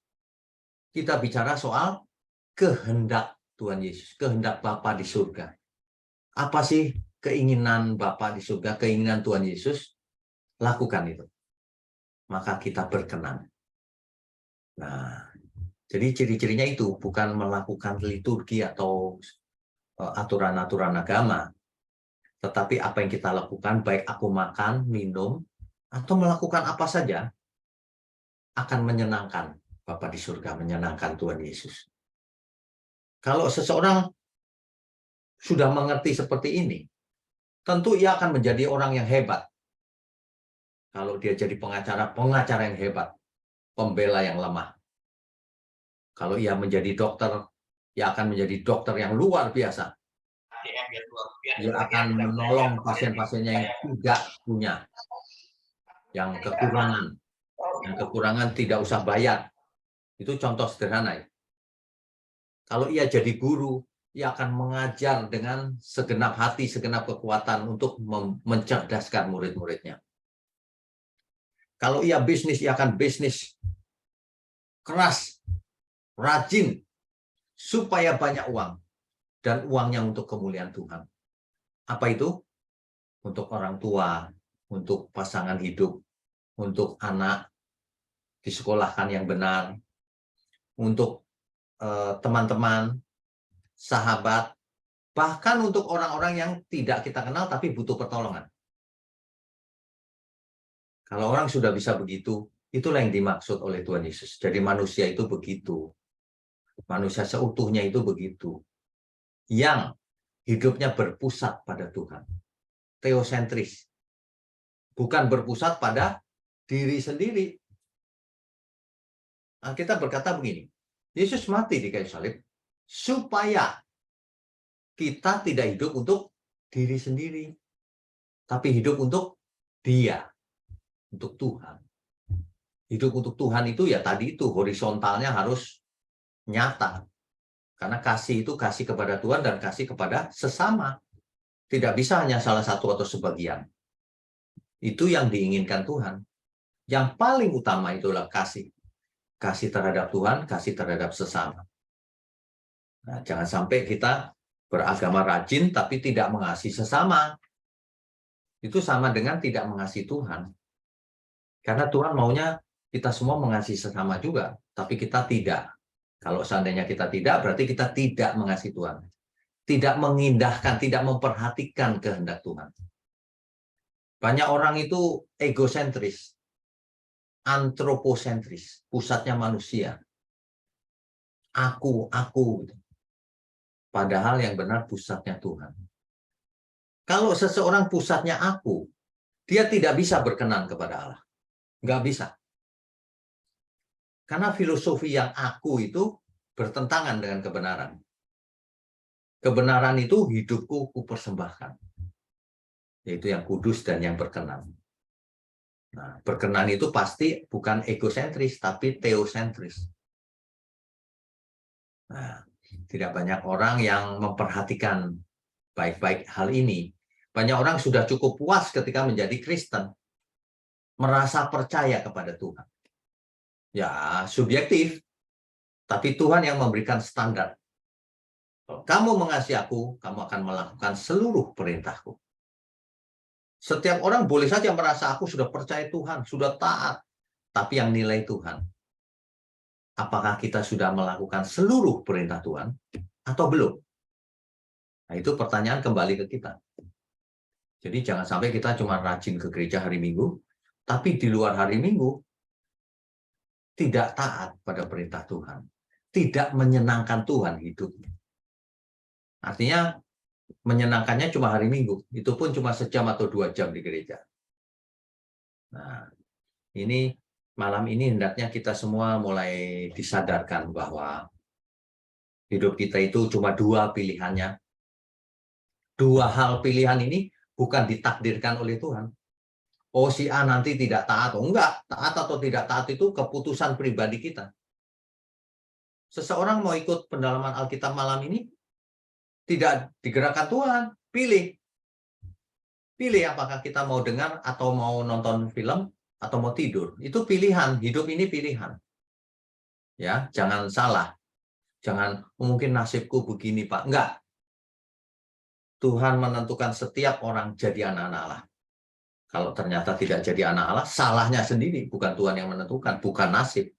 F: Kita bicara soal kehendak Tuhan Yesus, kehendak Bapa di surga. Apa sih keinginan Bapa di surga, keinginan Tuhan Yesus? Lakukan itu. Maka kita berkenan. Nah, jadi ciri-cirinya itu bukan melakukan liturgi atau aturan-aturan agama, tetapi apa yang kita lakukan, baik aku makan, minum, atau melakukan apa saja, akan menyenangkan Bapa di surga, menyenangkan Tuhan Yesus. Kalau seseorang sudah mengerti seperti ini, tentu ia akan menjadi orang yang hebat. Kalau dia jadi pengacara, pengacara yang hebat, pembela yang lemah. Kalau ia menjadi dokter, ia akan menjadi dokter yang luar biasa. Dia akan menolong pasien-pasiennya yang tidak punya, yang kekurangan. Yang kekurangan tidak usah bayar. Itu contoh sederhana. Kalau ia jadi guru, ia akan mengajar dengan segenap hati, segenap kekuatan untuk mencerdaskan murid-muridnya. Kalau ia bisnis, ia akan bisnis keras, rajin, supaya banyak uang. Dan uangnya untuk kemuliaan Tuhan. Apa itu? Untuk orang tua, untuk pasangan hidup, untuk anak disekolahkan yang benar, untuk teman-teman, sahabat, bahkan untuk orang-orang yang tidak kita kenal tapi butuh pertolongan. Kalau orang sudah bisa begitu, itulah yang dimaksud oleh Tuhan Yesus. Jadi manusia itu begitu. Manusia seutuhnya itu begitu. Yang hidupnya berpusat pada Tuhan. Teosentris. Bukan berpusat pada diri sendiri. Alkitab berkata begini, Yesus mati di kayu salib supaya kita tidak hidup untuk diri sendiri, tapi hidup untuk Dia, untuk Tuhan. Hidup untuk Tuhan itu ya tadi itu horizontalnya harus nyata. Karena kasih itu kasih kepada Tuhan dan kasih kepada sesama. Tidak bisa hanya salah satu atau sebagian. Itu yang diinginkan Tuhan. Yang paling utama itulah kasih. Kasih terhadap Tuhan, kasih terhadap sesama. Nah, jangan sampai kita beragama rajin tapi tidak mengasihi sesama. Itu sama dengan tidak mengasihi Tuhan. Karena Tuhan maunya kita semua mengasihi sesama juga, tapi kita tidak. Kalau seandainya kita tidak, berarti kita tidak mengasihi Tuhan. Tidak mengindahkan, tidak memperhatikan kehendak Tuhan. Banyak orang itu egosentris, antroposentris, pusatnya manusia. Aku. Padahal yang benar pusatnya Tuhan. Kalau seseorang pusatnya aku, dia tidak bisa berkenan kepada Allah. Nggak bisa. Karena filosofi yang aku itu bertentangan dengan kebenaran. Kebenaran itu hidupku kupersembahkan. Yaitu yang kudus dan yang berkenan. Nah, berkenan itu pasti bukan egosentris, tapi teosentris. Nah, tidak banyak orang yang memperhatikan baik-baik hal ini. Banyak orang sudah cukup puas ketika menjadi Kristen. Merasa percaya kepada Tuhan. Ya, subjektif. Tapi Tuhan yang memberikan standar. Kalau kamu mengasihi aku, kamu akan melakukan seluruh perintahku. Setiap orang boleh saja merasa aku sudah percaya Tuhan, sudah taat. Tapi yang nilai Tuhan. Apakah kita sudah melakukan seluruh perintah Tuhan atau belum? Nah, itu pertanyaan kembali ke kita. Jadi jangan sampai kita cuma rajin ke gereja hari Minggu, tapi di luar hari Minggu tidak taat pada perintah Tuhan. Tidak menyenangkan Tuhan hidupnya. Artinya menyenangkannya cuma hari Minggu. Itu pun cuma sejam atau 2 jam di gereja. Nah, ini malam ini hendaknya kita semua mulai disadarkan bahwa hidup kita itu cuma 2 pilihannya. 2 hal pilihan ini bukan ditakdirkan oleh Tuhan. Oh, si A nanti tidak taat. Oh, enggak. Taat atau tidak taat itu keputusan pribadi kita. Seseorang mau ikut pendalaman Alkitab malam ini, tidak digerakkan Tuhan. Pilih. Pilih apakah kita mau dengar atau mau nonton film atau mau tidur. Itu pilihan. Hidup ini pilihan. Ya, jangan salah. Jangan, mungkin nasibku begini, Pak. Enggak. Tuhan menentukan setiap orang jadi anak-anak Allah. Kalau ternyata tidak jadi anak Allah, salahnya sendiri. Bukan Tuhan yang menentukan, bukan nasib.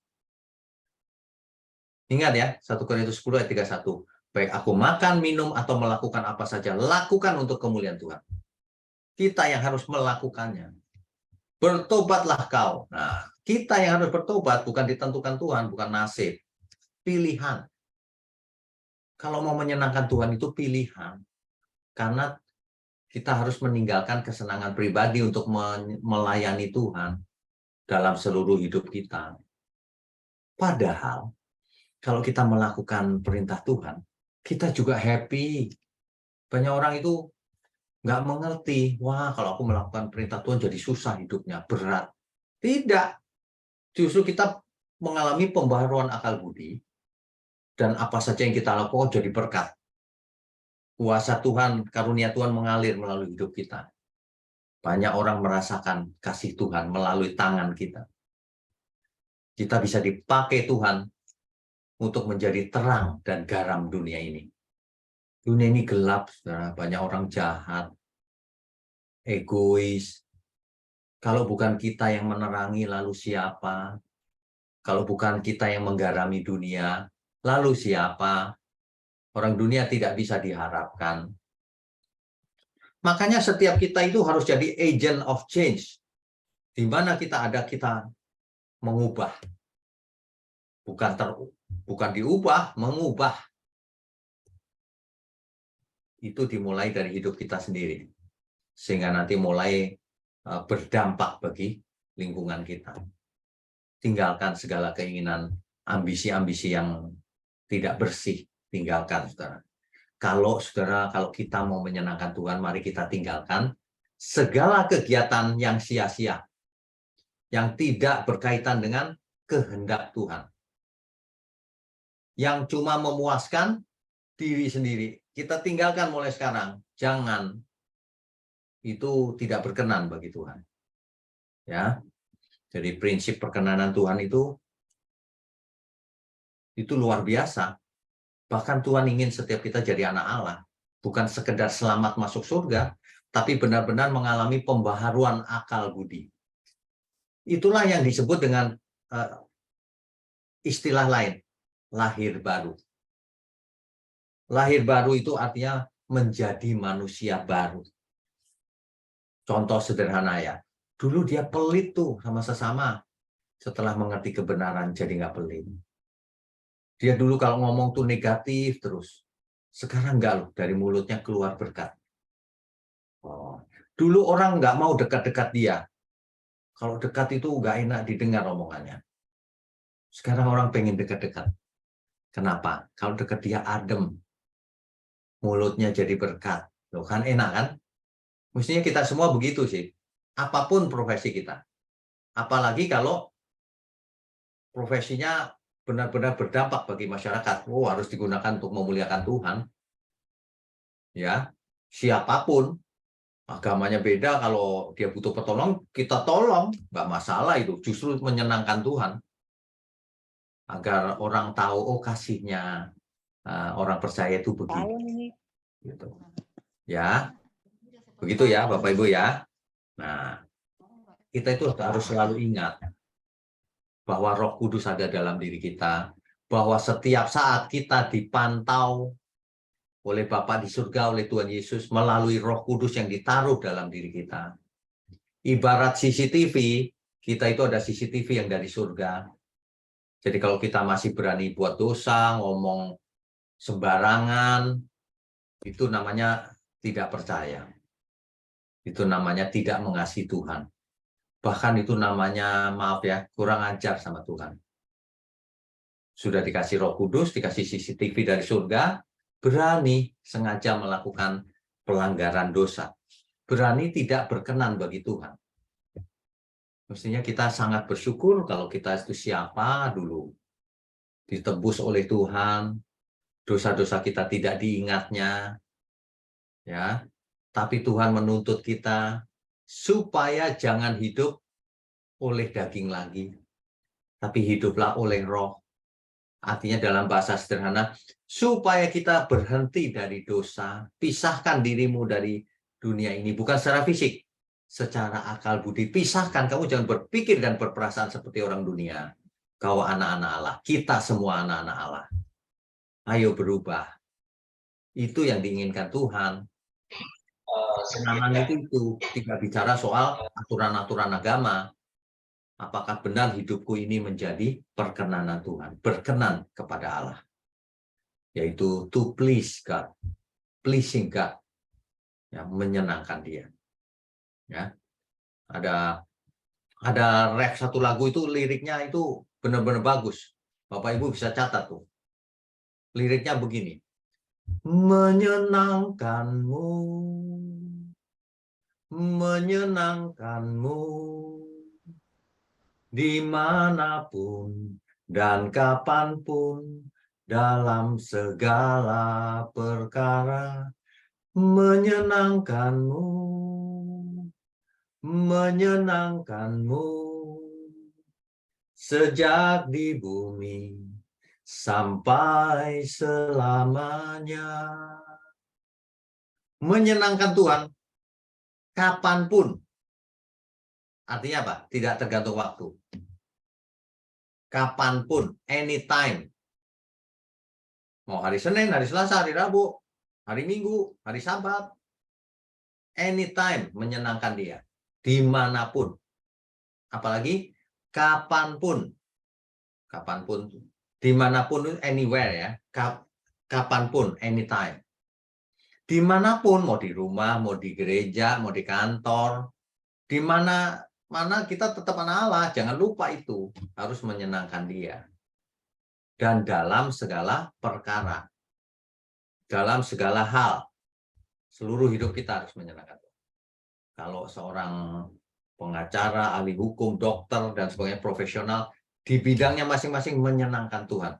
F: Ingat ya, 1 Korintus 10 ayat 31. Baik aku makan, minum, atau melakukan apa saja, lakukan untuk kemuliaan Tuhan. Kita yang harus melakukannya. Bertobatlah kau. Nah, kita yang harus bertobat bukan ditentukan Tuhan, bukan nasib. Pilihan. Kalau mau menyenangkan Tuhan itu pilihan. Karena kita harus meninggalkan kesenangan pribadi untuk melayani Tuhan dalam seluruh hidup kita. Padahal, kalau kita melakukan perintah Tuhan, kita juga happy. Banyak orang itu nggak mengerti, wah kalau aku melakukan perintah Tuhan jadi susah hidupnya, berat. Tidak. Justru kita mengalami pembaharuan akal budi, dan apa saja yang kita lakukan jadi berkat. Kuasa Tuhan, karunia Tuhan mengalir melalui hidup kita. Banyak orang merasakan kasih Tuhan melalui tangan kita. Kita bisa dipakai Tuhan untuk menjadi terang dan garam dunia ini. Dunia ini gelap, saudara. Banyak orang jahat, egois. Kalau bukan kita yang menerangi, lalu siapa? Kalau bukan kita yang menggarami dunia, lalu siapa? Orang dunia tidak bisa diharapkan. Makanya setiap kita itu harus jadi agent of change. Di mana kita ada, kita mengubah. Bukan diubah, mengubah. Itu dimulai dari hidup kita sendiri. Sehingga nanti mulai berdampak bagi lingkungan kita. Tinggalkan segala keinginan, ambisi-ambisi yang tidak bersih. Tinggalkan, saudara. Kalau kita mau menyenangkan Tuhan, mari kita tinggalkan segala kegiatan yang sia-sia, yang tidak berkaitan dengan kehendak Tuhan, yang cuma memuaskan diri sendiri. Kita tinggalkan mulai sekarang. Jangan. Itu tidak berkenan bagi Tuhan. Ya. Jadi prinsip perkenanan Tuhan itu luar biasa. Bahkan Tuhan ingin setiap kita jadi anak Allah. Bukan sekedar selamat masuk surga, tapi benar-benar mengalami pembaharuan akal budi. Itulah yang disebut dengan istilah lain, lahir baru. Lahir baru itu artinya menjadi manusia baru. Contoh sederhana ya. Dulu dia pelit tuh sama sesama. Setelah mengerti kebenaran jadi nggak pelit. Dia dulu kalau ngomong tuh negatif terus. Sekarang enggak loh, dari mulutnya keluar berkat. Oh. Dulu orang nggak mau dekat-dekat dia. Kalau dekat itu nggak enak didengar omongannya. Sekarang orang pengen dekat-dekat. Kenapa? Kalau dekat dia adem. Mulutnya jadi berkat. Loh kan enak kan? Mestinya kita semua begitu sih. Apapun profesi kita. Apalagi kalau profesinya benar-benar berdampak bagi masyarakat. Oh, harus digunakan untuk memuliakan Tuhan. Ya, siapapun agamanya beda, kalau dia butuh pertolongan, kita tolong, nggak masalah itu. Justru menyenangkan Tuhan. Agar orang tahu, oh kasihnya orang percaya itu begini. Gitu. Ya, begitu ya Bapak Ibu ya. Nah, kita itu harus selalu ingat bahwa Roh Kudus ada dalam diri kita, bahwa setiap saat kita dipantau oleh Bapa di surga, oleh Tuhan Yesus, melalui Roh Kudus yang ditaruh dalam diri kita. Ibarat CCTV, kita itu ada CCTV yang dari surga. Jadi kalau kita masih berani buat dosa, ngomong sembarangan, itu namanya tidak percaya. Itu namanya tidak mengasihi Tuhan. Bahkan itu namanya, maaf ya, kurang ajar sama Tuhan. Sudah dikasih Roh Kudus, dikasih CCTV dari surga, berani sengaja melakukan pelanggaran dosa. Berani tidak berkenan bagi Tuhan. Mestinya kita sangat bersyukur kalau kita itu siapa dulu. Ditebus oleh Tuhan, dosa-dosa kita tidak diingatnya. Ya, tapi Tuhan menuntut kita supaya jangan hidup oleh daging lagi, tapi hiduplah oleh roh. Artinya dalam bahasa sederhana, supaya kita berhenti dari dosa, pisahkan dirimu dari dunia ini, bukan secara fisik, secara akal budi. Pisahkan, kamu jangan berpikir dan berperasaan seperti orang dunia. Kau anak-anak Allah, kita semua anak-anak Allah. Ayo berubah. Itu yang diinginkan Tuhan. Kenaman itu tidak bicara soal aturan-aturan agama. Apakah benar hidupku ini menjadi perkenanan Tuhan, berkenan kepada Allah. Yaitu to please God, pleasing God. ya, menyenangkan dia. Ya, ada ref satu lagu itu liriknya itu benar-benar bagus. Bapak Ibu bisa catat tuh. Liriknya begini. Menyenangkanmu, menyenangkanmu, dimanapun dan kapanpun, dalam segala perkara, menyenangkanmu, menyenangkanmu, sejak di bumi sampai selamanya. Menyenangkan Tuhan kapanpun. Artinya apa? Tidak tergantung waktu. Kapanpun, anytime. Mau hari Senin, hari Selasa, hari Rabu, hari Minggu, hari Sabat. Anytime menyenangkan dia. Dimanapun. Apalagi kapanpun. Kapanpun. Dimanapun, anywhere ya. Kapanpun, anytime. Dimanapun, mau di rumah, mau di gereja, mau di kantor. Dimana kita tetap anak Allah. Jangan lupa itu. Harus menyenangkan dia. Dan dalam segala perkara. Dalam segala hal. Seluruh hidup kita harus menyenangkan Tuhan. Kalau seorang pengacara, ahli hukum, dokter, dan sebagainya profesional, di bidangnya masing-masing menyenangkan Tuhan.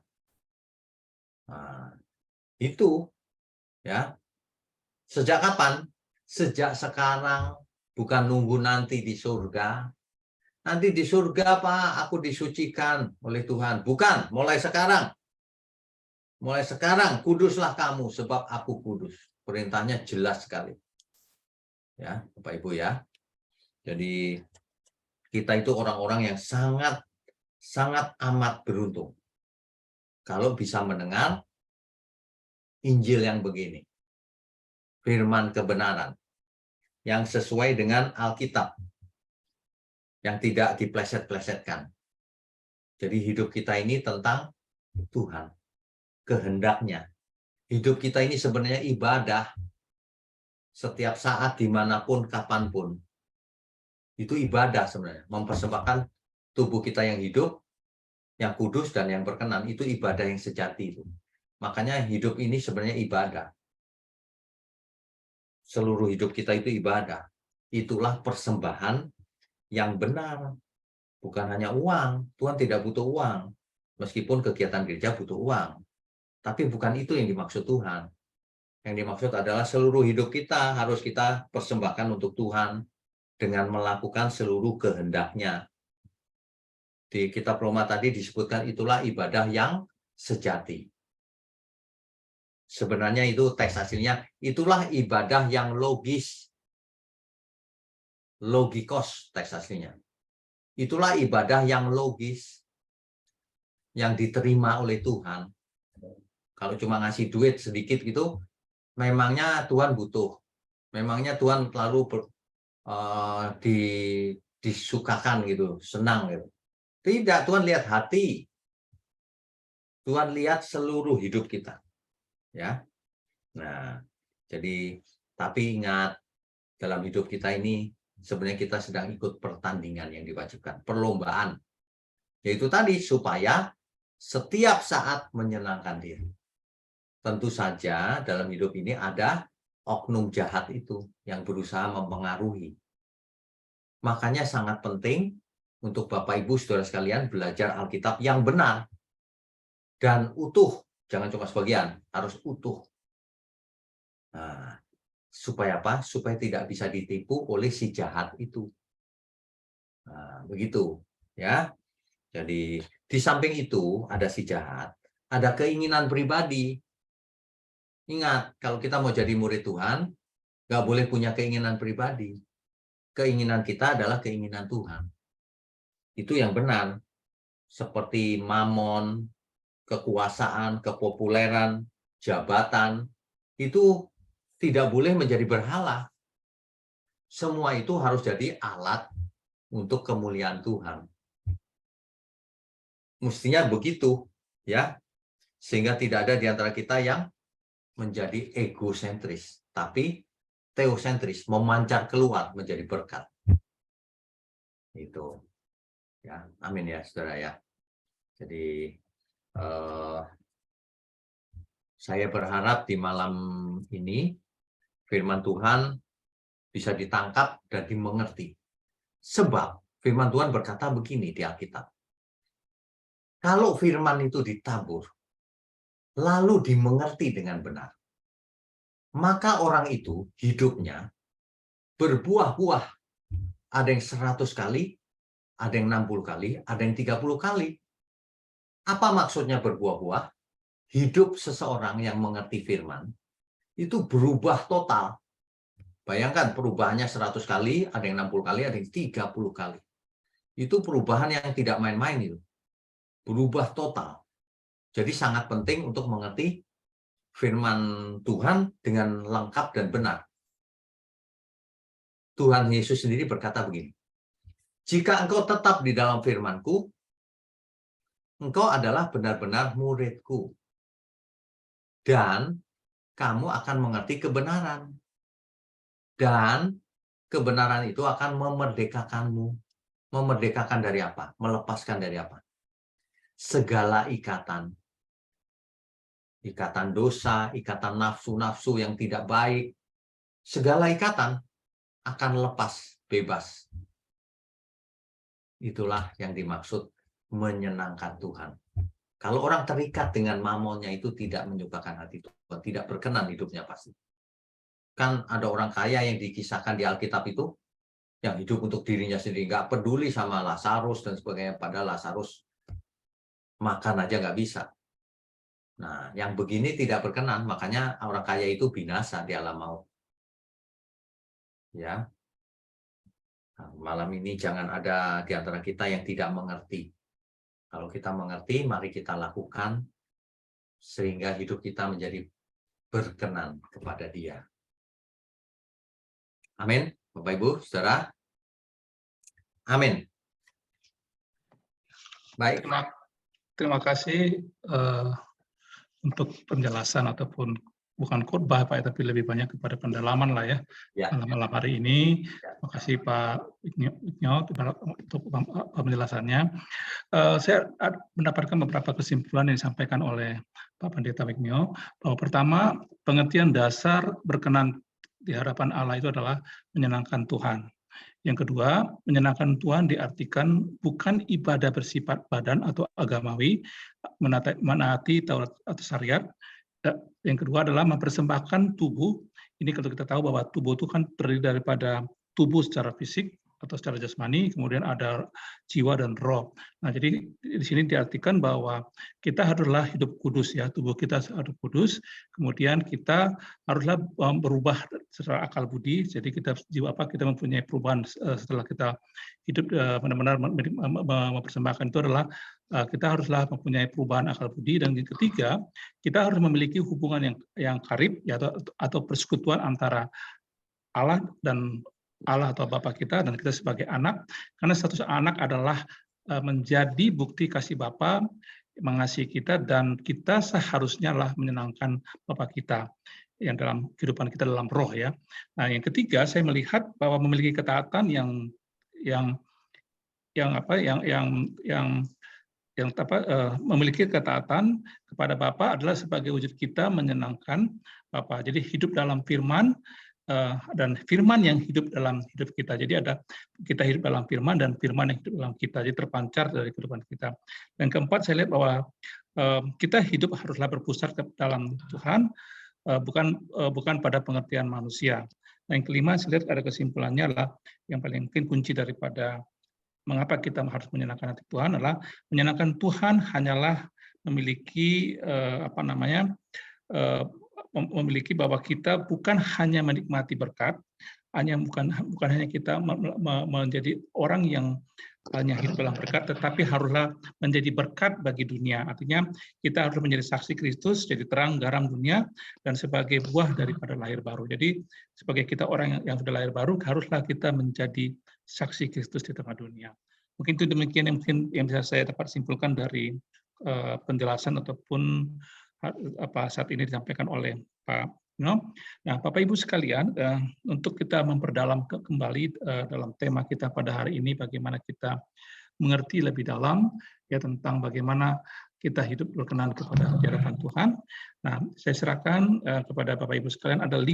F: Nah, itu ya. Sejak kapan? Sejak sekarang, bukan nunggu nanti di surga. Nanti di surga, Pak, aku disucikan oleh Tuhan. Bukan, mulai sekarang. Mulai sekarang, kuduslah kamu, sebab aku kudus. Perintahnya jelas sekali. Ya, Bapak Ibu ya. Jadi, kita itu orang-orang yang sangat amat beruntung. Kalau bisa mendengar Injil yang begini. Firman kebenaran. Yang sesuai dengan Alkitab. Yang tidak dipleset-plesetkan. Jadi hidup kita ini tentang Tuhan. Kehendaknya. Hidup kita ini sebenarnya ibadah. Setiap saat, dimanapun, kapanpun. Itu ibadah sebenarnya. Mempersembahkan tubuh kita yang hidup, yang kudus, dan yang berkenan. Itu ibadah yang sejati itu. Makanya hidup ini sebenarnya ibadah. Seluruh hidup kita itu ibadah. Itulah persembahan yang benar. Bukan hanya uang. Tuhan tidak butuh uang. Meskipun kegiatan gereja butuh uang. Tapi bukan itu yang dimaksud Tuhan. Yang dimaksud adalah seluruh hidup kita harus kita persembahkan untuk Tuhan dengan melakukan seluruh kehendaknya. Di kitab Roma tadi disebutkan itulah ibadah yang sejati. Sebenarnya itu teks aslinya, itulah ibadah yang logis. Logikos teks aslinya. Itulah ibadah yang logis. Yang diterima oleh Tuhan. Kalau cuma ngasih duit sedikit gitu, memangnya Tuhan butuh. Memangnya Tuhan lalu disukakan gitu, senang gitu. Tidak, Tuhan lihat hati. Tuhan lihat seluruh hidup kita. Ya. Nah, jadi tapi ingat dalam hidup kita ini sebenarnya kita sedang ikut pertandingan yang diwajibkan, perlombaan. Yaitu tadi supaya setiap saat menyenangkan Dia. Tentu saja dalam hidup ini ada oknum jahat itu yang berusaha mempengaruhi. Makanya sangat penting untuk Bapak Ibu Saudara sekalian belajar Alkitab yang benar dan utuh. Jangan cuma sebagian, harus utuh. Nah, supaya apa? Supaya tidak bisa ditipu oleh si jahat itu. Nah, begitu ya. Jadi di samping itu ada si jahat, ada keinginan pribadi. Ingat, kalau kita mau jadi murid Tuhan, nggak boleh punya keinginan pribadi. Keinginan kita adalah keinginan Tuhan. Itu yang benar. Seperti mamon, kekuasaan, kepopuleran, jabatan, itu tidak boleh menjadi berhala. Semua itu harus jadi alat untuk kemuliaan Tuhan. Mestinya begitu, ya. Sehingga tidak ada di antara kita yang menjadi egosentris, tapi teosentris, memancar keluar menjadi berkat. Itu. Ya, amin ya, saudara ya. Jadi saya berharap di malam ini firman Tuhan bisa ditangkap dan dimengerti. Sebab firman Tuhan berkata begini di Alkitab. Kalau firman itu ditabur, lalu dimengerti dengan benar, maka orang itu hidupnya berbuah-buah. Ada yang 100 kali, ada yang 60 kali, ada yang 30 kali. Apa maksudnya berbuah-buah? Hidup seseorang yang mengerti firman itu berubah total. Bayangkan perubahannya 100 kali, ada yang 60 kali, ada yang 30 kali. Itu perubahan yang tidak main-main itu. Berubah total. Jadi sangat penting untuk mengerti firman Tuhan dengan lengkap dan benar. Tuhan Yesus sendiri berkata begini, jika engkau tetap di dalam firman-Ku, engkau adalah benar-benar murid-Ku. Dan kamu akan mengerti kebenaran. Dan kebenaran itu akan memerdekakanmu. Memerdekakan dari apa? Melepaskan dari apa? Segala ikatan. Ikatan dosa, ikatan nafsu-nafsu yang tidak baik. Segala ikatan akan lepas, bebas. Itulah yang dimaksud menyenangkan Tuhan. Kalau orang terikat dengan mamonnya itu tidak menyukakan hati Tuhan, tidak berkenan hidupnya pasti. Kan ada orang kaya yang dikisahkan di Alkitab itu, yang hidup untuk dirinya sendiri, nggak peduli sama Lazarus dan sebagainya, padahal Lazarus makan aja nggak bisa. Nah, yang begini tidak berkenan, makanya orang kaya itu binasa di alam maut. Ya, nah, malam ini jangan ada di antara kita yang tidak mengerti. Kalau kita mengerti, mari kita lakukan sehingga hidup kita menjadi berkenan kepada Dia. Amin, Bapak Ibu, Saudara. Amin. Baik.
I: Terima kasih untuk penjelasan ataupun bukan khotbah Pak, tapi lebih banyak kepada pendalaman lah ya. Malam hari ini. Terima kasih Pak Ignyo untuk penjelasannya. Saya mendapatkan beberapa kesimpulan yang disampaikan oleh Pak Pendeta Ignyo, bahwa pertama, pengertian dasar berkenan di hadapan Allah itu adalah menyenangkan Tuhan. Yang kedua, menyenangkan Tuhan diartikan bukan ibadah bersifat badan atau agamawi, menaati Taurat atau syariat. Yang kedua adalah mempersembahkan tubuh. Ini kalau kita tahu bahwa tubuh itu kan terdiri daripada tubuh secara fisik atau secara jasmani, kemudian ada jiwa dan roh. Nah, jadi di sini diartikan bahwa kita haruslah hidup kudus ya, tubuh kita harus kudus, kemudian kita haruslah berubah secara akal budi. Jadi kita mempunyai perubahan setelah kita hidup benar-benar mempersembahkan itu adalah kita haruslah mempunyai perubahan akal budi. Dan yang ketiga, kita harus memiliki hubungan yang karib ya, atau persekutuan antara Allah atau Bapa kita dan kita sebagai anak, karena status anak adalah menjadi bukti kasih Bapa mengasihi kita, dan kita seharusnya lah menyenangkan Bapa kita yang dalam kehidupan kita dalam roh ya. Nah, yang ketiga, saya melihat bahwa memiliki ketaatan memiliki ketaatan kepada Bapa adalah sebagai wujud kita menyenangkan Bapa. Jadi hidup dalam firman, dan firman yang hidup dalam hidup kita. Jadi kita hidup dalam firman dan firman yang hidup dalam kita. Jadi terpancar dari kehidupan kita. Dan keempat, saya lihat bahwa kita hidup haruslah berpusat ke dalam Tuhan, bukan pada pengertian manusia. Dan yang kelima, saya lihat ada kesimpulannya adalah yang paling mungkin kunci daripada mengapa kita harus menyenangkan hati Tuhan adalah menyenangkan Tuhan hanyalah memiliki memiliki bahwa kita bukan hanya menikmati berkat, bukan hanya kita menjadi orang yang hanya hidup dalam berkat, tetapi haruslah menjadi berkat bagi dunia. Artinya kita harus menjadi saksi Kristus, jadi terang garam dunia, dan sebagai buah daripada lahir baru. Jadi sebagai kita orang yang sudah lahir baru, haruslah kita menjadi saksi Kristus di tengah dunia. Mungkin itu demikian yang bisa saya dapat simpulkan dari penjelasan ataupun saat ini disampaikan oleh Pak No? Nah, Bapak Ibu sekalian, untuk kita memperdalam kembali dalam tema kita pada hari ini, bagaimana kita mengerti lebih dalam ya tentang bagaimana kita hidup berkenan kepada di hadapan Tuhan. Nah, saya serahkan kepada Bapak Ibu sekalian, ada 5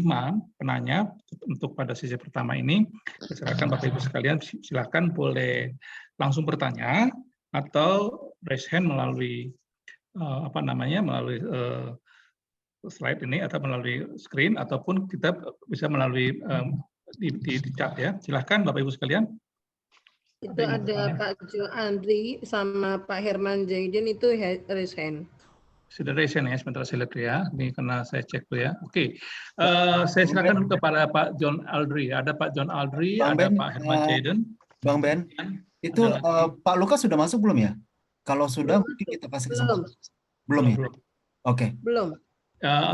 I: penanya untuk pada sesi pertama ini. Saya serahkan Bapak Ibu sekalian, silakan boleh langsung bertanya atau raise hand melalui melalui slide ini atau melalui screen, ataupun kita bisa melalui di chat ya. Silahkan Bapak Ibu sekalian.
C: Itu ada Pak Jo Andri sama Pak Herman Jaiden itu raise hand.
I: Sudah raise hand ya, sebentar saya lihat ya. Ini karena saya cek dulu ya. Oke, saya silakan kepada Pak John Aldri. Ada Pak John Aldri,
G: Bang
I: ada
G: Ben,
I: Pak Herman Jaiden.
G: Bang Ben, itu Pak Lukas sudah masuk belum ya? Kalau sudah, mungkin kita kasih kesempatan. Belum ya? Oke.
C: Belum.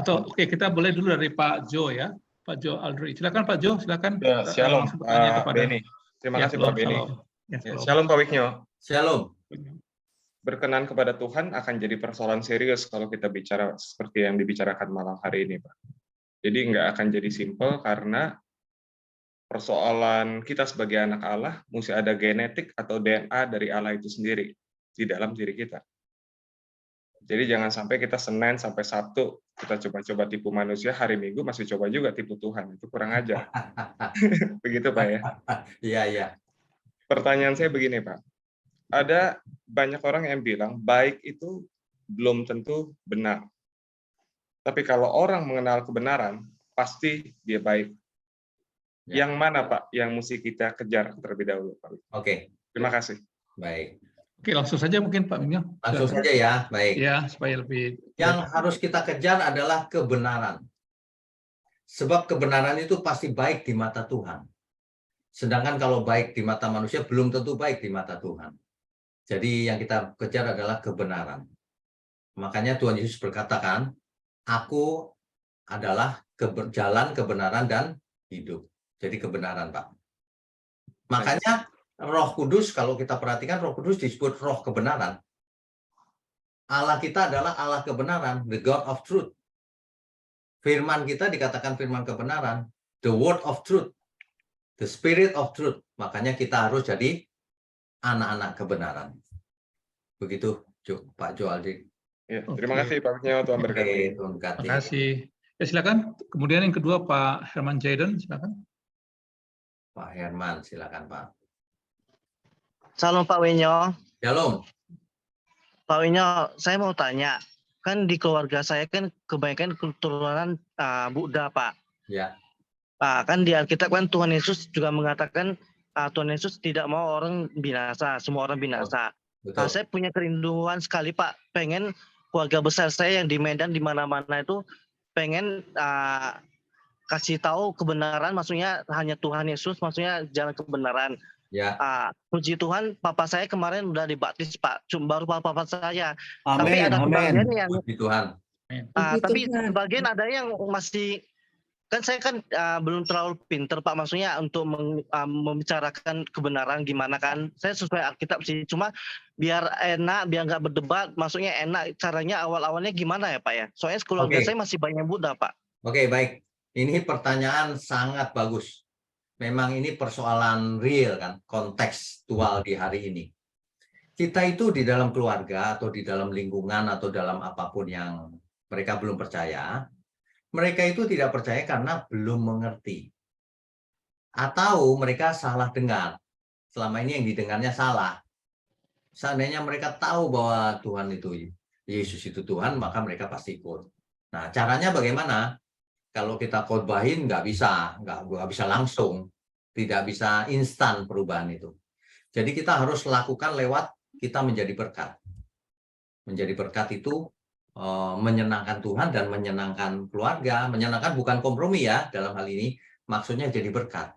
I: Oke, kita boleh dulu dari Pak Jo ya. Pak Jo Aldri. Silakan Pak Jo, silakan.
L: Ya, shalom Pak Beni. Terima kasih Pak Beni. Shalom Pak Wiknyo.
F: Shalom.
L: Berkenan kepada Tuhan akan jadi persoalan serius kalau kita bicara seperti yang dibicarakan malam hari ini, Pak. Jadi nggak akan jadi simpel karena persoalan kita sebagai anak Allah mesti ada genetik atau DNA dari Allah itu sendiri di dalam diri kita. Jadi jangan sampai kita Senin sampai Sabtu kita coba-coba tipu manusia, hari Minggu masih coba juga tipu Tuhan. Itu kurang ajar. Begitu Pak ya?
F: Iya, iya.
L: Pertanyaan saya begini Pak. Ada banyak orang yang bilang baik itu belum tentu benar. Tapi kalau orang mengenal kebenaran, pasti dia baik. Ya. Yang mana Pak yang mesti kita kejar terlebih dahulu Pak?
F: Oke.
L: Terima kasih.
F: Baik.
I: Oke, langsung saja mungkin Pak Minggu.
F: Langsung saja ya, baik.
I: Ya, supaya lebih.
F: Yang harus kita kejar adalah kebenaran. Sebab kebenaran itu pasti baik di mata Tuhan. Sedangkan kalau baik di mata manusia, belum tentu baik di mata Tuhan. Jadi yang kita kejar adalah kebenaran. Makanya Tuhan Yesus berkatakan, aku adalah jalan, kebenaran, dan hidup. Jadi kebenaran, Pak. Makanya Roh Kudus, kalau kita perhatikan Roh Kudus disebut roh kebenaran. Allah kita adalah Allah kebenaran, the God of truth. Firman kita dikatakan firman kebenaran, the word of truth, the spirit of truth. Makanya kita harus jadi anak-anak kebenaran. Begitu, Pak Jo Aldi.
L: Ya, terima kasih Pak Wiknyo, Tuhan berkati.
F: Terima
I: kasih. Ya, silakan. Kemudian yang kedua Pak Herman Jaiden, silakan.
F: Pak Herman, silakan Pak.
H: Salam Pak Winyo.
F: Shalom.
H: Pak Winyo, saya mau tanya, kan di keluarga saya kan kebanyakan keturunan Buddha, Pak.
F: Ya.
H: Kan di Alkitab kan Tuhan Yesus juga mengatakan Tuhan Yesus tidak mau orang binasa, semua orang binasa.
F: Betul.
H: Saya punya kerinduan sekali Pak, pengen keluarga besar saya yang di Medan di mana-mana itu pengen kasih tahu kebenaran, maksudnya hanya Tuhan Yesus, maksudnya jalan kebenaran.
F: Ya.
H: Puji Tuhan, papa saya kemarin udah dibaptis Pak, cuma baru papa saya.
G: Amin,
H: tapi ada sebagian yang,
F: puji Tuhan.
H: Tapi sebagian ada yang masih, kan saya kan belum terlalu pinter Pak, maksudnya untuk membicarakan kebenaran gimana kan. Saya sesuai Alkitab sih, cuma biar enak, biar nggak berdebat, maksudnya enak caranya awal-awalnya gimana ya Pak ya? Soalnya keluarga saya masih banyak Buddha Pak.
F: Oke, baik. Ini pertanyaan sangat bagus. Memang ini persoalan real kan, kontekstual di hari ini. Kita itu di dalam keluarga atau di dalam lingkungan atau dalam apapun yang mereka belum percaya, mereka itu tidak percaya karena belum mengerti. Atau mereka salah dengar. Selama ini yang didengarnya salah. Seandainya mereka tahu bahwa Tuhan itu, Yesus itu Tuhan, maka mereka pasti ikut. Nah, caranya bagaimana? Kalau kita khotbahin nggak bisa langsung, tidak bisa instan perubahan itu. Jadi kita harus lakukan lewat kita menjadi berkat. Menjadi berkat itu menyenangkan Tuhan dan menyenangkan keluarga. Menyenangkan bukan kompromi ya dalam hal ini, maksudnya jadi berkat.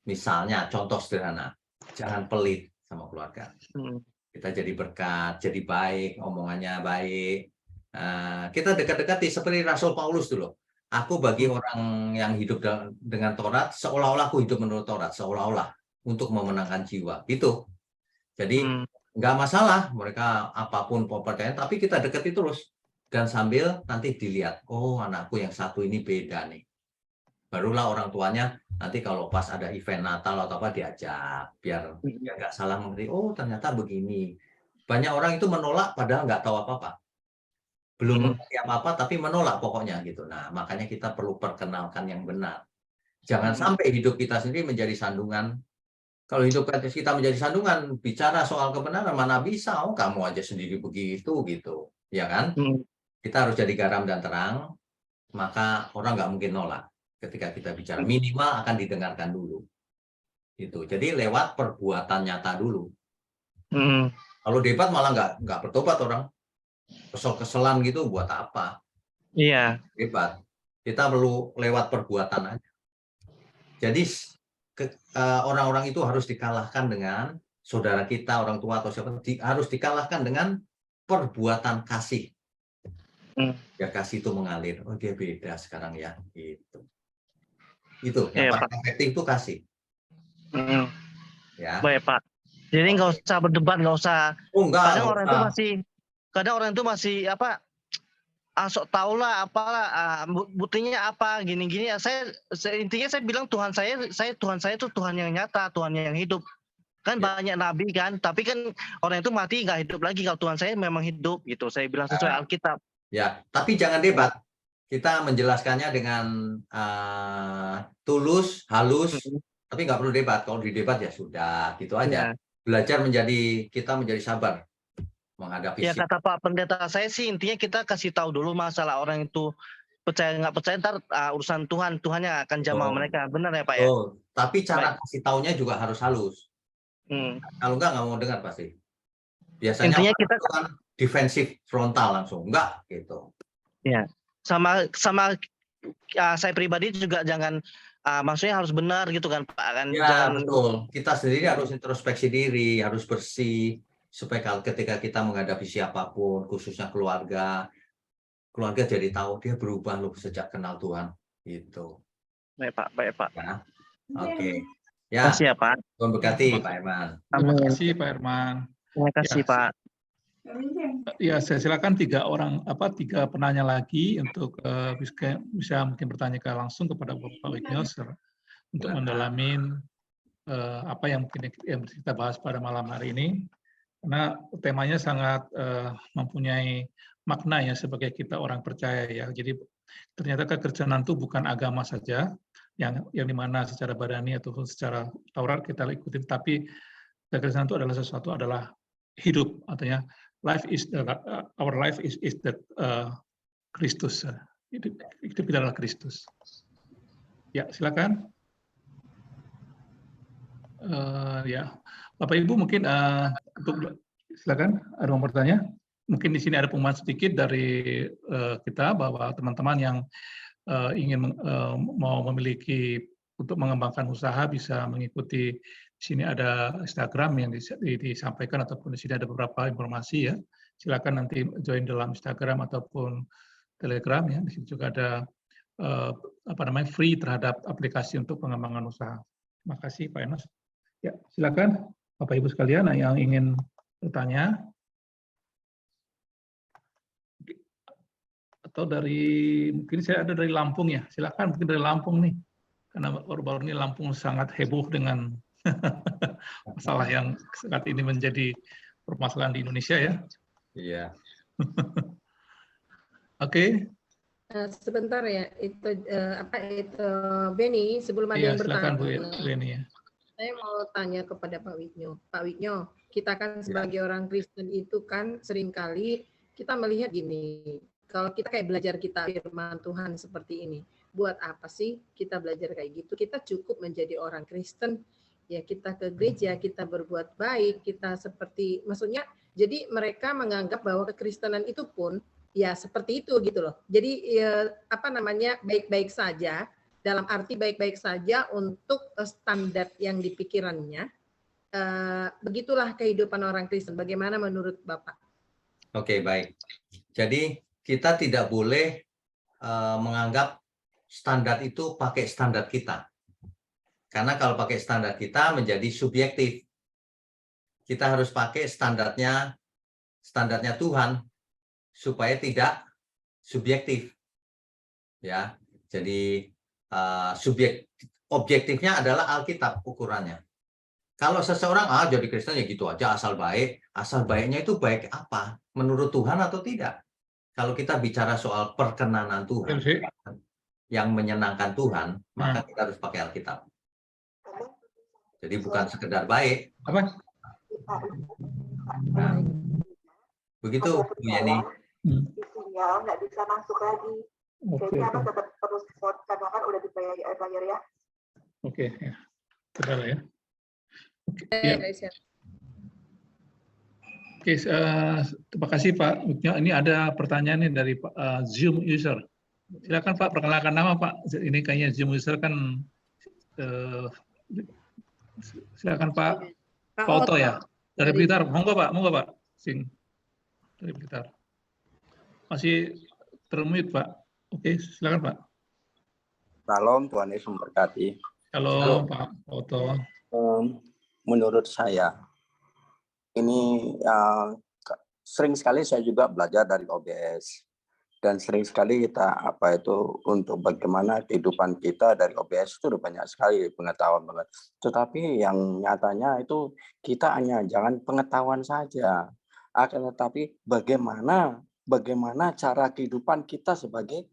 F: Misalnya contoh sederhana, jangan pelit sama keluarga. Kita jadi berkat, jadi baik, omongannya baik. Kita dekat-dekati seperti Rasul Paulus dulu. Aku bagi orang yang hidup dengan Taurat, seolah-olah aku hidup menurut Taurat, seolah-olah untuk memenangkan jiwa. Gitu. Jadi nggak masalah mereka apapun kepercayaan, tapi kita dekati terus. Dan sambil nanti dilihat, oh anakku yang satu ini beda nih. Barulah orang tuanya nanti kalau pas ada event Natal atau apa diajak, biar nggak salah mengerti, oh ternyata begini. Banyak orang itu menolak padahal nggak tahu apa-apa. Belum mengerti apa-apa tapi menolak pokoknya gitu. Nah makanya kita perlu perkenalkan yang benar. Jangan sampai hidup kita sendiri menjadi sandungan. Kalau hidup kita menjadi sandungan, bicara soal kebenaran mana bisa, oh kamu aja sendiri begitu gitu, ya kan? Kita harus jadi garam dan terang, maka orang nggak mungkin nolak ketika kita bicara. Minimal akan didengarkan dulu. Itu. Jadi lewat perbuatan nyata dulu. Kalau debat malah nggak bertobat orang. Kesel-keselan gitu buat apa?
H: Iya.
F: Debat. Kita perlu lewat perbuatan aja. Jadi orang-orang itu harus dikalahkan dengan saudara kita, orang tua atau siapa, harus dikalahkan dengan perbuatan kasih. Ya kasih itu mengalir. Oh dia beda sekarang ya. Gitu. Itu yang paling efektif itu kasih. Ya.
H: Baik Pak. Jadi nggak usah berdebat, nggak usah.
F: Oh, enggak,
H: kadang orang itu masih apa? Sok tau lah apalah, buktinya apa gini-gini. Intinya saya bilang Tuhan saya itu Tuhan yang nyata, Tuhan yang hidup. Kan banyak nabi kan, tapi kan orang itu mati nggak hidup lagi. Kalau Tuhan saya memang hidup gitu. Saya bilang sesuai Alkitab.
F: Ya, tapi jangan debat. Kita menjelaskannya dengan tulus, halus, tapi nggak perlu debat. Kalau di debat ya sudah, gitu aja. Belajar kita menjadi sabar menghadapi.
H: Ya kata Pak Pendeta saya sih intinya kita kasih tahu dulu masalah orang itu percaya nggak percaya, ntar urusan Tuhan yang akan jamah mereka. Benar ya Pak ya?
F: Tapi cara kasih taunya juga harus halus. Kalau nggak mau dengar pasti. Biasanya
H: intinya kita
F: kan defensif frontal langsung enggak gitu.
H: Ya, sama saya pribadi juga jangan maksudnya harus benar gitu kan Pak kan.
F: Ya betul. Kita sendiri harus introspeksi diri, harus bersih supaya ketika kita menghadapi siapapun, khususnya keluarga jadi tahu dia berubah loh sejak kenal Tuhan gitu.
H: Baik Pak.
F: Ya. Oke. Ya.
H: Terima kasih ya Pak.
F: Tuhan berkati Pak Herman.
I: Terima kasih Pak Herman.
H: Terima kasih Pak.
I: Ya, saya silakan tiga penanya lagi untuk bisa mungkin bertanya langsung kepada Bapak Wigno untuk mendalamin apa yang mungkin yang kita bahas pada malam hari ini. Karena temanya sangat mempunyai makna ya sebagai kita orang percaya ya. Jadi ternyata kekristenan itu bukan agama saja yang dimana secara badani ataupun secara Taurat kita ikutin, tapi kekristenan itu adalah sesuatu adalah hidup, artinya our life is that Kristus. Hidup kita adalah Kristus. Ya silakan. Ya. Bapak Ibu mungkin silakan ada yang bertanya. Mungkin di sini ada pengumuman sedikit dari kita bahwa teman-teman yang ingin mau memiliki untuk mengembangkan usaha bisa mengikuti di sini ada Instagram yang disampaikan ataupun di sini ada beberapa informasi ya. Silakan nanti join dalam Instagram ataupun Telegram ya. Di sini juga ada free terhadap aplikasi untuk pengembangan usaha. Terima kasih Pak Enos. Ya, silakan Bapak Ibu sekalian yang ingin bertanya. Atau mungkin saya ada dari Lampung ya. Silakan mungkin dari Lampung nih. Karena baru-baru ini Lampung sangat heboh dengan masalah yang saat ini menjadi permasalahan di Indonesia ya.
F: Iya.
C: Oke. Sebentar ya, itu Beni, sebelum ada yang bertanya.
I: Silakan Bu Beni ya.
C: Saya mau tanya kepada Pak Wigno. Pak Wigno, kita kan sebagai orang Kristen itu kan seringkali kita melihat gini, kalau kita kayak belajar kita firman Tuhan seperti ini, buat apa sih kita belajar kayak gitu? Kita cukup menjadi orang Kristen, ya kita ke gereja, kita berbuat baik, kita seperti, maksudnya, jadi mereka menganggap bahwa kekristenan itu pun ya seperti itu gitu loh. Jadi ya, baik-baik saja. Dalam arti baik-baik saja untuk standar yang dipikirannya. Begitulah kehidupan orang Kristen. Bagaimana menurut Bapak?
F: Oke, baik. Jadi kita tidak boleh menganggap standar itu pakai standar kita. Karena kalau pakai standar kita menjadi subjektif. Kita harus pakai standarnya Tuhan supaya tidak subjektif. Ya, jadi objektifnya adalah Alkitab ukurannya. Kalau seseorang jadi Kristen ya gitu aja asal baik, asal baiknya itu baik apa? Menurut Tuhan atau tidak? Kalau kita bicara soal perkenanan Tuhan, yang menyenangkan Tuhan, maka kita harus pakai Alkitab. Jadi bukan sekedar baik.
I: Apa?
F: Nah, begitu, Bu Yeni.
M: Sinyal nggak bisa masuk lagi. Jadi Abang tetap terus karena kan udah dibayar ya.
I: Oke, ya. Sudah lah ya.
C: Ya.
I: Oke, terima kasih Pak. Ini ada pertanyaan nih dari Zoom user. Silakan Pak, perkenalkan nama Pak. Ini kayaknya Zoom user kan. Silakan Pak. Pak Oto ya. Dari Blitar. Monggo Pak. Sing. Dari Blitar. Masih termute Pak. Oke, silakan Pak.
N: Salam, Tuhan Yesus memberkati.
I: Halo Pak Oto.
N: Menurut saya, ini sering sekali saya juga belajar dari OBS. Dan sering sekali kita untuk bagaimana kehidupan kita dari OBS itu udah banyak sekali pengetahuan banget. Tetapi yang nyatanya itu kita hanya jangan pengetahuan saja, akan tetapi bagaimana cara kehidupan kita sebagai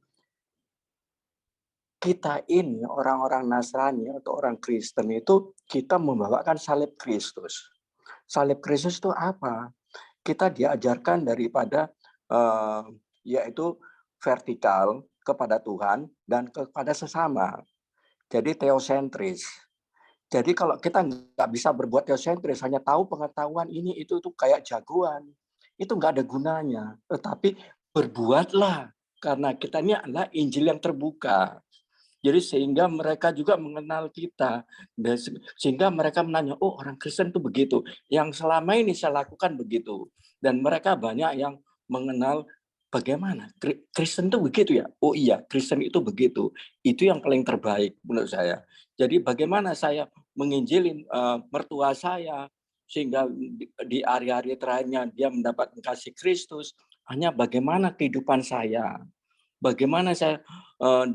N: kita ini orang-orang Nasrani atau orang Kristen itu kita membawakan salib Kristus. Salib Kristus itu apa? Kita diajarkan daripada yaitu vertikal kepada Tuhan dan kepada sesama. Jadi teosentris. Jadi kalau kita nggak bisa berbuat teosentris, hanya tahu pengetahuan ini itu kayak jagoan, itu nggak ada gunanya. Tetapi berbuatlah, karena kita ini adalah Injil yang terbuka. Jadi sehingga mereka juga mengenal kita, dan sehingga mereka menanya, oh orang Kristen itu begitu. Yang selama ini saya lakukan begitu. Dan mereka banyak yang mengenal bagaimana Kristen itu begitu ya. Oh iya, Kristen itu begitu. Itu yang paling terbaik menurut saya. Jadi bagaimana saya menginjilin mertua saya sehingga di hari-hari terakhirnya dia mendapatkan kasih Kristus. Hanya bagaimana kehidupan saya. Bagaimana saya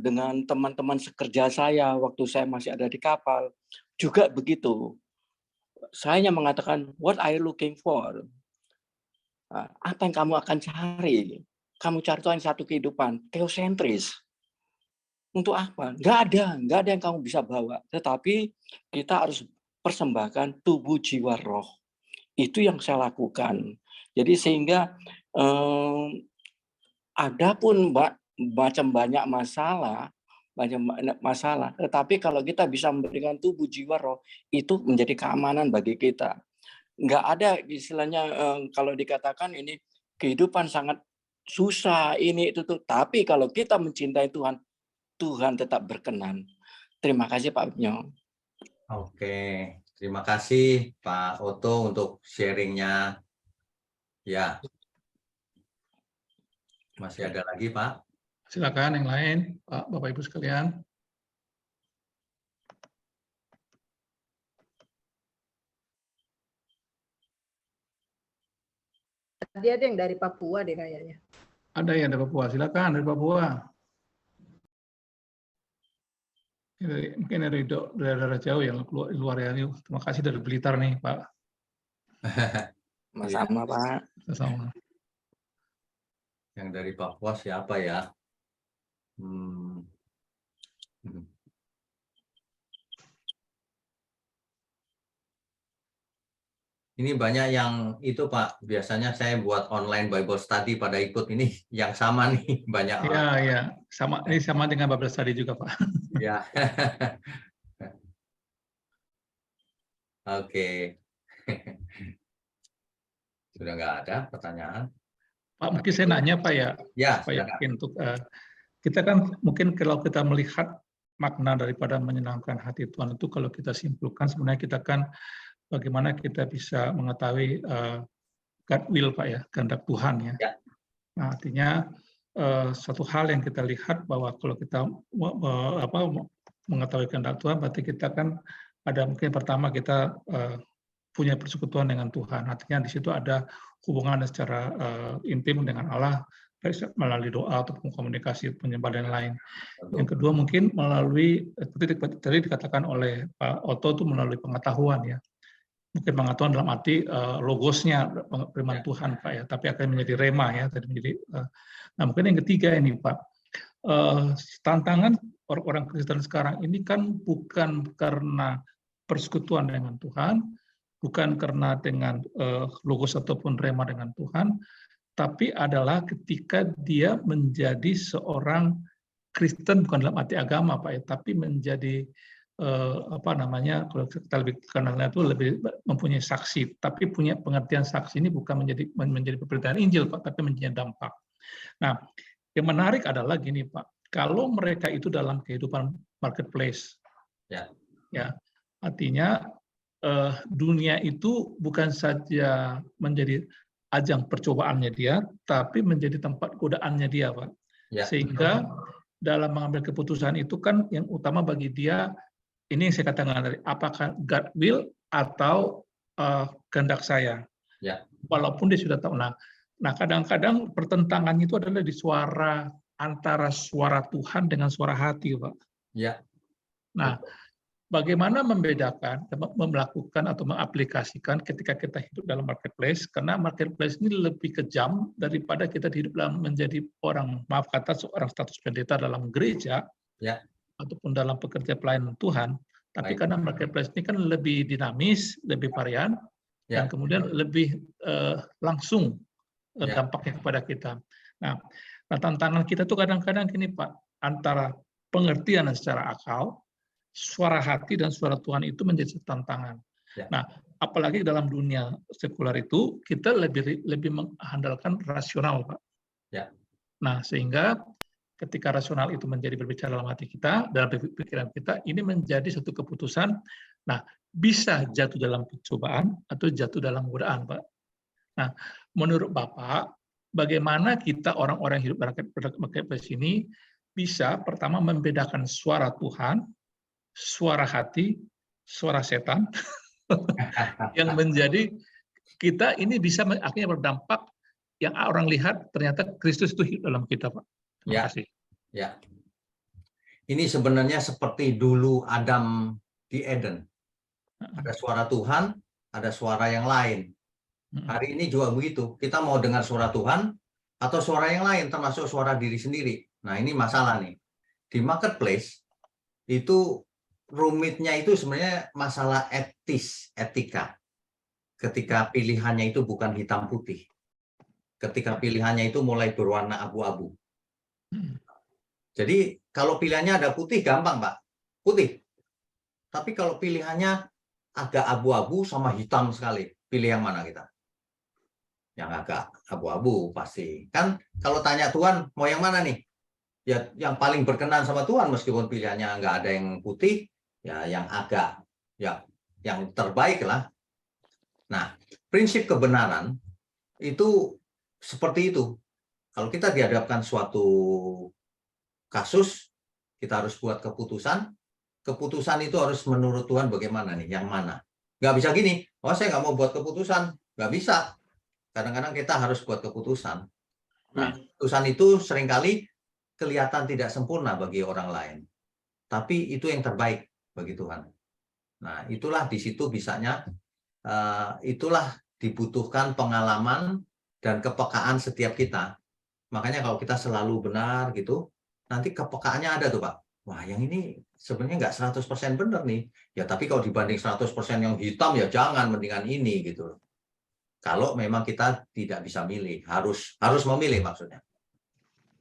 N: dengan teman-teman sekerja saya waktu saya masih ada di kapal. Juga begitu. Saya hanya mengatakan, what are you looking for? Apa yang kamu akan cari? Kamu cari Tuhan satu kehidupan, teosentris. Untuk apa? Nggak ada yang kamu bisa bawa. Tetapi kita harus persembahkan tubuh, jiwa, roh. Itu yang saya lakukan. Jadi sehingga ada pun macam banyak masalah, tetapi kalau kita bisa memberikan tubuh, jiwa, roh, itu menjadi keamanan bagi kita. Nggak ada istilahnya kalau dikatakan ini kehidupan sangat susah ini itu tuh, tapi kalau kita mencintai Tuhan, Tuhan tetap berkenan. Terima kasih Pak Nyo.
F: Oke, terima kasih Pak Oto untuk sharingnya. Ya, masih ada lagi Pak?
I: Silakan yang lain, Pak, Bapak Ibu sekalian.
C: Tadi ada yang dari Papua deh kayaknya.
I: Ada yang dari Papua, silakan dari Papua. Mungkin dari daerah jauh yang luar ya. Terima kasih dari Blitar nih Pak.
N: Sama Pak.
I: Sama.
F: Yang dari Papua siapa ya? Ini banyak yang itu Pak, biasanya saya buat online Bible study pada ikut ini yang sama nih, banyak orang.
I: Iya, iya. Sama, ini sama dengan Bible study juga Pak.
F: Ya. Oke. Sudah nggak ada pertanyaan?
I: Pak, mungkin saya nanya Pak ya.
F: Ya,
I: Pak yakin untuk kita kan mungkin kalau kita melihat makna daripada menyenangkan hati Tuhan itu kalau kita simpulkan sebenarnya kita kan bagaimana kita bisa mengetahui God will Pak ya, kehendak Tuhan ya. Nah, artinya satu hal yang kita lihat bahwa kalau kita mengetahui kehendak Tuhan berarti kita kan ada mungkin pertama kita punya persekutuan dengan Tuhan. Artinya di situ ada hubungan secara intim dengan Allah. baik melalui doa ataupun komunikasi penyebar dan lain. Yang kedua mungkin melalui seperti tadi dikatakan oleh Pak Otto itu melalui pengetahuan ya. Mungkin pengetahuan dalam arti logosnya firman Tuhan Pak ya, tapi akan menjadi rema ya, tadi menjadi. Nah mungkin yang ketiga ini Pak, tantangan orang-orang Kristen sekarang ini kan bukan karena persekutuan dengan Tuhan, bukan karena dengan logos ataupun rema dengan Tuhan, tapi adalah ketika dia menjadi seorang Kristen bukan dalam arti agama Pak ya, tapi menjadi apa namanya, kalau kita lebih kenalnya itu lebih mempunyai saksi, tapi punya pengertian saksi ini bukan menjadi pemberitaan Injil Pak, tapi menjadi dampak. Nah, yang menarik adalah gini Pak, kalau mereka itu dalam kehidupan marketplace, ya artinya dunia itu bukan saja menjadi ajang percobaannya dia, tapi menjadi tempat godaannya dia Pak. Sehingga dalam mengambil keputusan itu kan yang utama bagi dia, ini yang saya katakan tadi, apakah God will atau kehendak saya. Walaupun dia sudah tahu. Nah kadang-kadang pertentangannya itu adalah di suara antara suara Tuhan dengan suara hati, Pak. Nah, bagaimana membedakan, melakukan atau mengaplikasikan ketika kita hidup dalam marketplace, karena marketplace ini lebih kejam daripada kita hidup dalam menjadi orang, maaf kata, seorang status pendeta dalam gereja, ataupun dalam pekerja pelayanan Tuhan, tapi karena marketplace ini kan lebih dinamis, lebih varian, dan kemudian lebih langsung dampaknya kepada kita. Nah, tantangan kita tuh kadang-kadang gini Pak, antara pengertian secara akal, suara hati dan suara Tuhan itu menjadi tantangan. Nah, apalagi dalam dunia sekular itu kita lebih mengandalkan rasional, Pak. Nah, sehingga ketika rasional itu menjadi berbicara dalam hati kita, dalam pikiran kita, ini menjadi satu keputusan. Nah, bisa jatuh dalam pencobaan atau jatuh dalam godaan, Pak. Nah, menurut Bapak, bagaimana kita orang-orang hidup marketplace ini bisa pertama membedakan suara Tuhan, suara hati, suara setan, yang menjadi kita ini bisa akhirnya berdampak yang orang lihat ternyata Kristus itu hidup dalam kita, Pak. Terima kasih.
F: Ini sebenarnya seperti dulu Adam di Eden. Ada suara Tuhan, ada suara yang lain. Hari ini juga begitu. Kita mau dengar suara Tuhan atau suara yang lain, termasuk suara diri sendiri. Nah, ini masalah nih. Di marketplace itu rumitnya itu sebenarnya masalah etika. Ketika pilihannya itu bukan hitam putih. Ketika pilihannya itu mulai berwarna abu-abu. Jadi kalau pilihannya ada putih gampang, Pak. Putih. Tapi kalau pilihannya agak abu-abu sama hitam sekali, pilih yang mana kita? Yang agak abu-abu pasti. Kan kalau tanya Tuhan, mau yang mana nih? Ya yang paling berkenan sama Tuhan meskipun pilihannya nggak ada yang putih, ya yang agak, ya yang terbaik lah. Nah, prinsip kebenaran itu seperti itu. Kalau kita dihadapkan suatu kasus, kita harus buat keputusan. Keputusan itu harus menurut Tuhan bagaimana nih, yang mana. Nggak bisa gini, oh saya nggak mau buat keputusan. Nggak bisa. Kadang-kadang kita harus buat keputusan. Nah, keputusan itu seringkali kelihatan tidak sempurna bagi orang lain. Tapi itu yang terbaik bagi Tuhan. Nah, itulah di situ bisanya, itulah dibutuhkan pengalaman dan kepekaan setiap kita. Makanya kalau kita selalu benar gitu, nanti kepekaannya ada tuh Pak. Wah yang ini sebenarnya nggak 100% benar nih. Ya tapi kalau dibanding 100% yang hitam ya jangan, mendingan ini gitu. Kalau memang kita tidak bisa milih, harus memilih maksudnya.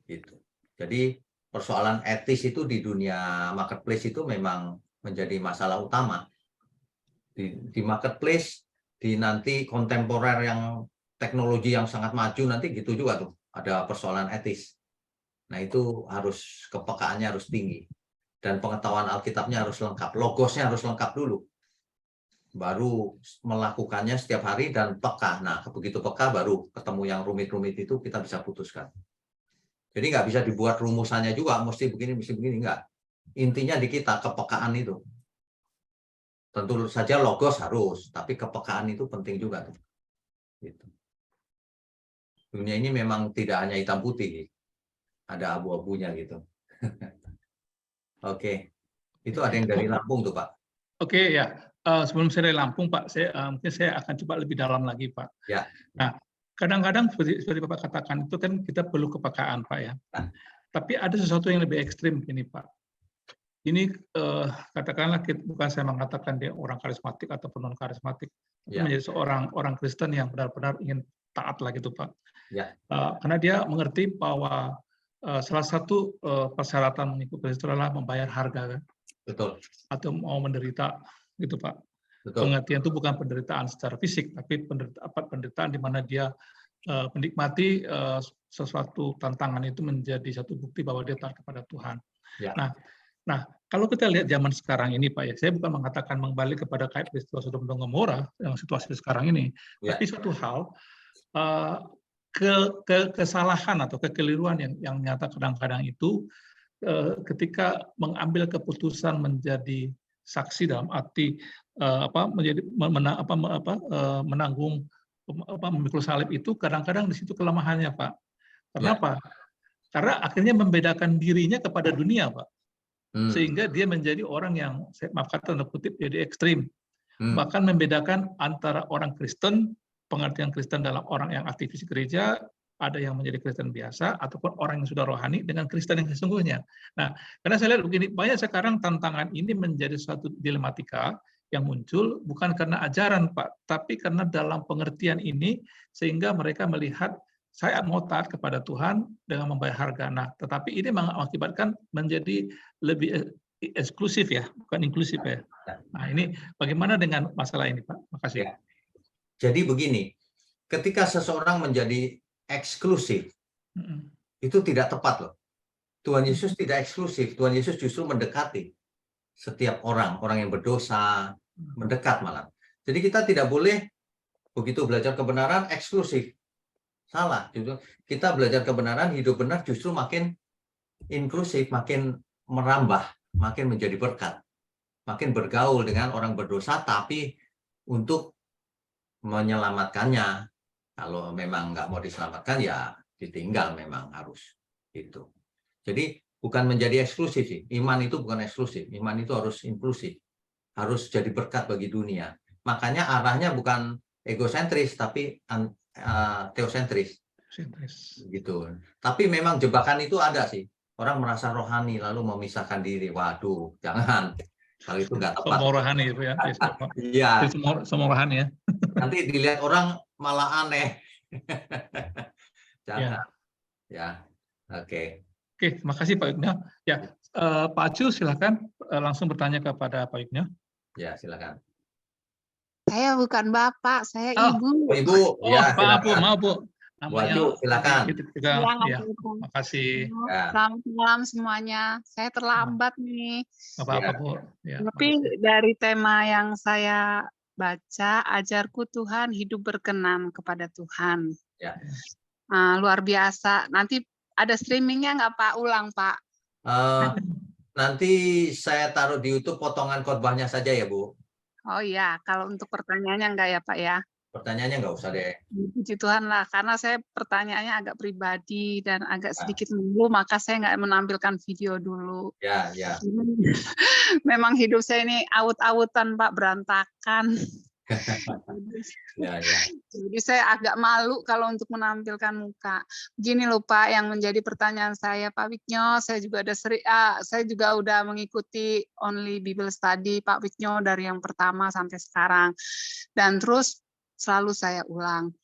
F: Gitu. Jadi persoalan etis itu di dunia marketplace itu memang menjadi masalah utama. Di marketplace, di nanti kontemporer yang teknologi yang sangat maju nanti gitu juga tuh. Ada persoalan etis. Nah itu harus kepekaannya harus tinggi. Dan pengetahuan Alkitabnya harus lengkap. Logosnya harus lengkap dulu. Baru melakukannya setiap hari dan peka. Nah begitu peka baru ketemu yang rumit-rumit itu kita bisa putuskan. Jadi nggak bisa dibuat rumusannya juga. Mesti begini, enggak. Intinya di kita, kepekaan itu. Tentu saja logos harus. Tapi kepekaan itu penting juga tuh. Gitu. Dunia ini memang tidak hanya hitam putih, ada abu-abunya gitu. Oke, itu ada yang dari Lampung tuh Pak.
I: Oke ya, sebelum saya dari Lampung Pak, mungkin saya akan coba lebih dalam lagi Pak.
F: Ya.
I: Nah, kadang-kadang seperti Bapak katakan itu kan kita perlu kepekaan Pak ya. Tapi ada sesuatu yang lebih ekstrim ini Pak. Ini katakanlah bukan saya mengatakan dia orang karismatik atau non karismatik, tapi menjadi seorang orang Kristen yang benar-benar ingin taat lah gitu Pak.
F: Ya.
I: Karena dia mengerti bahwa salah satu persyaratan mengikuti Kristus adalah membayar harga kan.
F: Betul.
I: Atau mau menderita gitu Pak.
F: Betul.
I: Pengertian itu bukan penderitaan secara fisik, tapi penderitaan di mana dia menikmati sesuatu tantangan itu menjadi satu bukti bahwa dia taat kepada Tuhan.
F: Ya.
I: Nah, kalau kita lihat zaman sekarang ini Pak ya, saya bukan mengatakan kembali kepada kait peristiwa Sodom dan Gomora yang situasi sekarang ini, tapi satu hal kesalahan atau kekeliruan yang nyata kadang-kadang itu ketika mengambil keputusan menjadi saksi dalam arti menanggung memikul salib itu kadang-kadang di situ kelemahannya Pak. Kenapa? Karena akhirnya membedakan dirinya kepada dunia Pak. Sehingga dia menjadi orang yang, maaf kata tanda kutip, jadi ekstrim. Bahkan membedakan antara orang Kristen, pengertian Kristen dalam orang yang aktivis gereja, ada yang menjadi Kristen biasa, ataupun orang yang sudah rohani dengan Kristen yang sesungguhnya. Nah, karena saya lihat begini, banyak sekarang tantangan ini menjadi suatu dilematika yang muncul, bukan karena ajaran Pak, tapi karena dalam pengertian ini, sehingga mereka melihat, saya mau taat kepada Tuhan dengan membayar harga. Nah, tetapi ini mengakibatkan menjadi lebih eksklusif ya, bukan inklusif ya. Nah, ini bagaimana dengan masalah ini Pak? Makasih.
F: Ya. Jadi begini, ketika seseorang menjadi eksklusif, itu tidak tepat loh. Tuhan Yesus tidak eksklusif, Tuhan Yesus justru mendekati setiap orang yang berdosa, mendekat malah. Jadi kita tidak boleh begitu belajar kebenaran eksklusif. Salah. Kita belajar kebenaran, hidup benar justru makin inklusif, makin merambah, makin menjadi berkat. Makin bergaul dengan orang berdosa, tapi untuk menyelamatkannya. Kalau memang nggak mau diselamatkan, ya ditinggal memang harus. Itu. Jadi bukan menjadi eksklusif sih. Iman itu bukan eksklusif. Iman itu harus inklusif. Harus jadi berkat bagi dunia. Makanya arahnya bukan egosentris, tapi teosentris. Gitu. Tapi memang jebakan itu ada sih. Orang merasa rohani lalu memisahkan diri. Waduh, jangan. Kalau itu nggak tepat.
I: Semua rohani itu ya.
F: Iya.
I: Semua rohani ya.
F: Nanti dilihat orang malah aneh. Jangan. Ya. Oke.
I: Oke, terima kasih Pak Yudnya. Ya, Pak Acu silakan langsung bertanya kepada Pak Yudnya.
F: Ya, silakan.
J: Saya bukan Bapak, saya Ibu.
F: Ibu. Ya,
I: Pak Apu, maaf Bu.
F: Namanya silakan.
I: Ya, makasih.
J: Selamat malam semuanya. Saya terlambat nih.
I: Apa-apa Bu. Ya,
J: tapi dari tema yang saya baca, ajarku Tuhan hidup berkenan kepada Tuhan.
F: Ya.
J: Luar biasa. Nanti ada streamingnya nggak Pak? Ulang Pak.
F: Nanti saya taruh di YouTube potongan khotbahnya saja ya Bu.
J: Oh iya, kalau untuk pertanyaannya enggak ya Pak ya?
F: Pertanyaannya nggak usah deh.
J: Puji Tuhan lah, karena saya pertanyaannya agak pribadi dan agak sedikit dulu, maka saya nggak menampilkan video dulu.
F: Ya, ya.
J: Memang hidup saya ini awut-awutan Pak, berantakan.
F: Ya.
J: Jadi saya agak malu kalau untuk menampilkan muka. Begini loh Pak, yang menjadi pertanyaan saya Pak Wiknyo, saya juga udah mengikuti Only Bible Study Pak Wiknyo dari yang pertama sampai sekarang. Dan terus selalu saya ulang.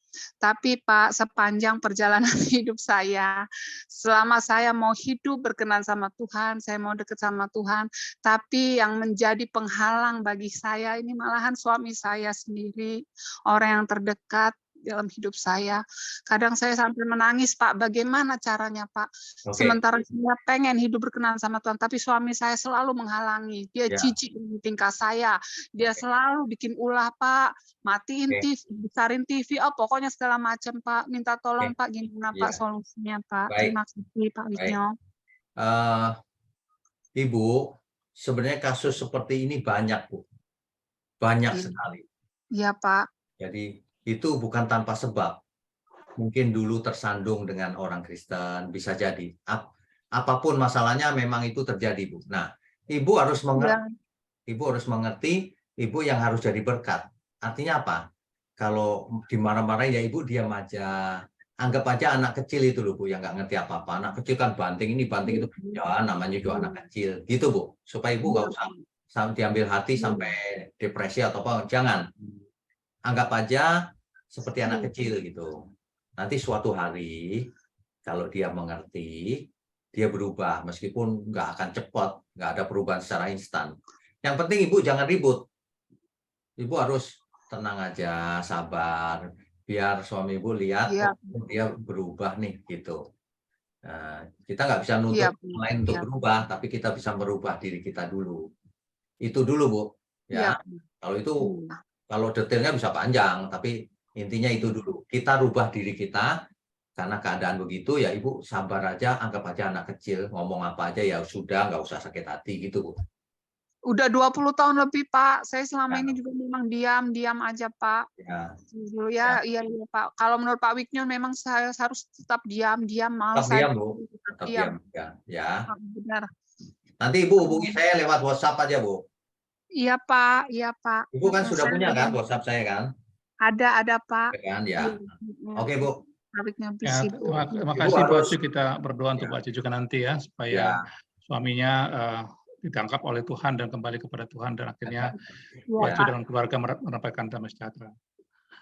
J: Tapi Pak, sepanjang perjalanan hidup saya, selama saya mau hidup berkenan sama Tuhan, saya mau dekat sama Tuhan, tapi yang menjadi penghalang bagi saya ini malahan suami saya sendiri, orang yang terdekat dalam hidup saya. Kadang saya sampai menangis, Pak, bagaimana caranya, Pak? Sementara saya pengen hidup berkenan sama Tuhan, tapi suami saya selalu menghalangi. Dia jijik dengan tingkah saya. Dia selalu bikin ulah, Pak. Matiin TV, besarin TV, pokoknya segala macam, Pak. Minta tolong, Pak, gimana, Pak, solusinya, Pak? Terima kasih, Pak Wiknyo.
F: Ibu, sebenarnya kasus seperti ini banyak, Bu. Banyak sekali.
J: Iya, Pak.
F: Jadi, itu bukan tanpa sebab. mungkin dulu tersandung dengan orang Kristen, bisa jadi. Apapun masalahnya memang itu terjadi, Bu. Nah, Ibu harus mengerti, Ibu yang harus jadi berkat. Artinya apa? Kalau dimarah-marahin ya Ibu diam aja. Anggap aja anak kecil itu loh, Bu, yang nggak ngerti apa-apa. Anak kecil kan banting ini, banting itu. Ya, namanya juga anak kecil. Gitu, Bu. Supaya Ibu nggak usah diambil hati sampai depresi atau apa. Jangan. Anggap aja seperti anak kecil gitu. Nanti suatu hari, kalau dia mengerti, dia berubah. Meskipun nggak akan cepat, nggak ada perubahan secara instan. Yang penting Ibu jangan ribut. Ibu harus tenang aja, sabar. Biar suami Ibu lihat, oh, dia berubah nih, gitu. Nah, kita nggak bisa nuntut orang lain untuk berubah, tapi kita bisa merubah diri kita dulu. Itu dulu, Bu. Ya, kalau itu, kalau detailnya bisa panjang, tapi intinya itu dulu. Kita rubah diri kita, karena keadaan begitu, ya Ibu sabar aja, anggap aja anak kecil, ngomong apa aja ya sudah, nggak usah sakit hati gitu, Bu.
J: Udah 20 tahun lebih, Pak. Saya selama ini juga memang diam aja, Pak. Iya, Pak. Kalau menurut Pak Wiknyo memang saya harus tetap diam, mau
F: Tetap
J: saya
F: diam, Bu. Tetap diam. Ya.
J: Benar.
F: Nanti Ibu hubungi saya lewat WhatsApp aja, Bu.
J: Iya, Pak.
F: Ibu kan sudah punya kan WhatsApp saya kan?
J: Ada, Pak.
F: Ya kan, ya. Oke, Bu.
I: Ya, terima kasih Pak Acu. Kita berdoa untuk Pak Acu juga nanti ya, supaya suaminya ditangkap oleh Tuhan dan kembali kepada Tuhan, dan akhirnya Pak Acu dan keluarga mendapatkan damai sejahtera.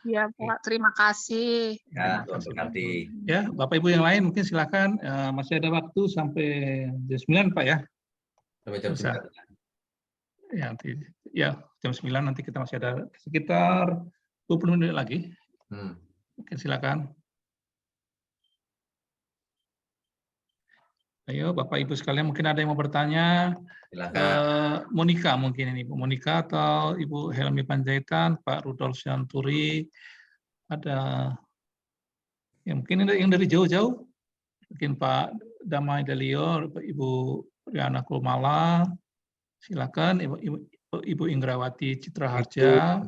J: Iya, Pak. Terima kasih.
F: Ya, nanti.
I: Ya, Bapak Ibu yang lain mungkin silakan, masih ada waktu sampai jam 9, Pak ya.
F: Sampai jam 9.
I: Ya, nanti ya jam 9 nanti kita masih ada sekitar 20 menit lagi. Mungkin silakan. Ayo Bapak Ibu sekalian, mungkin ada yang mau bertanya. Monika mungkin ini, Bu Monika atau Ibu Helmi Panjaitan, Pak Rudolf Santuri, ada yang mungkin yang dari jauh-jauh, mungkin Pak Damai Dalio, Ibu Riana Kulmala, silakan Ibu Ingrawati Citra Harja,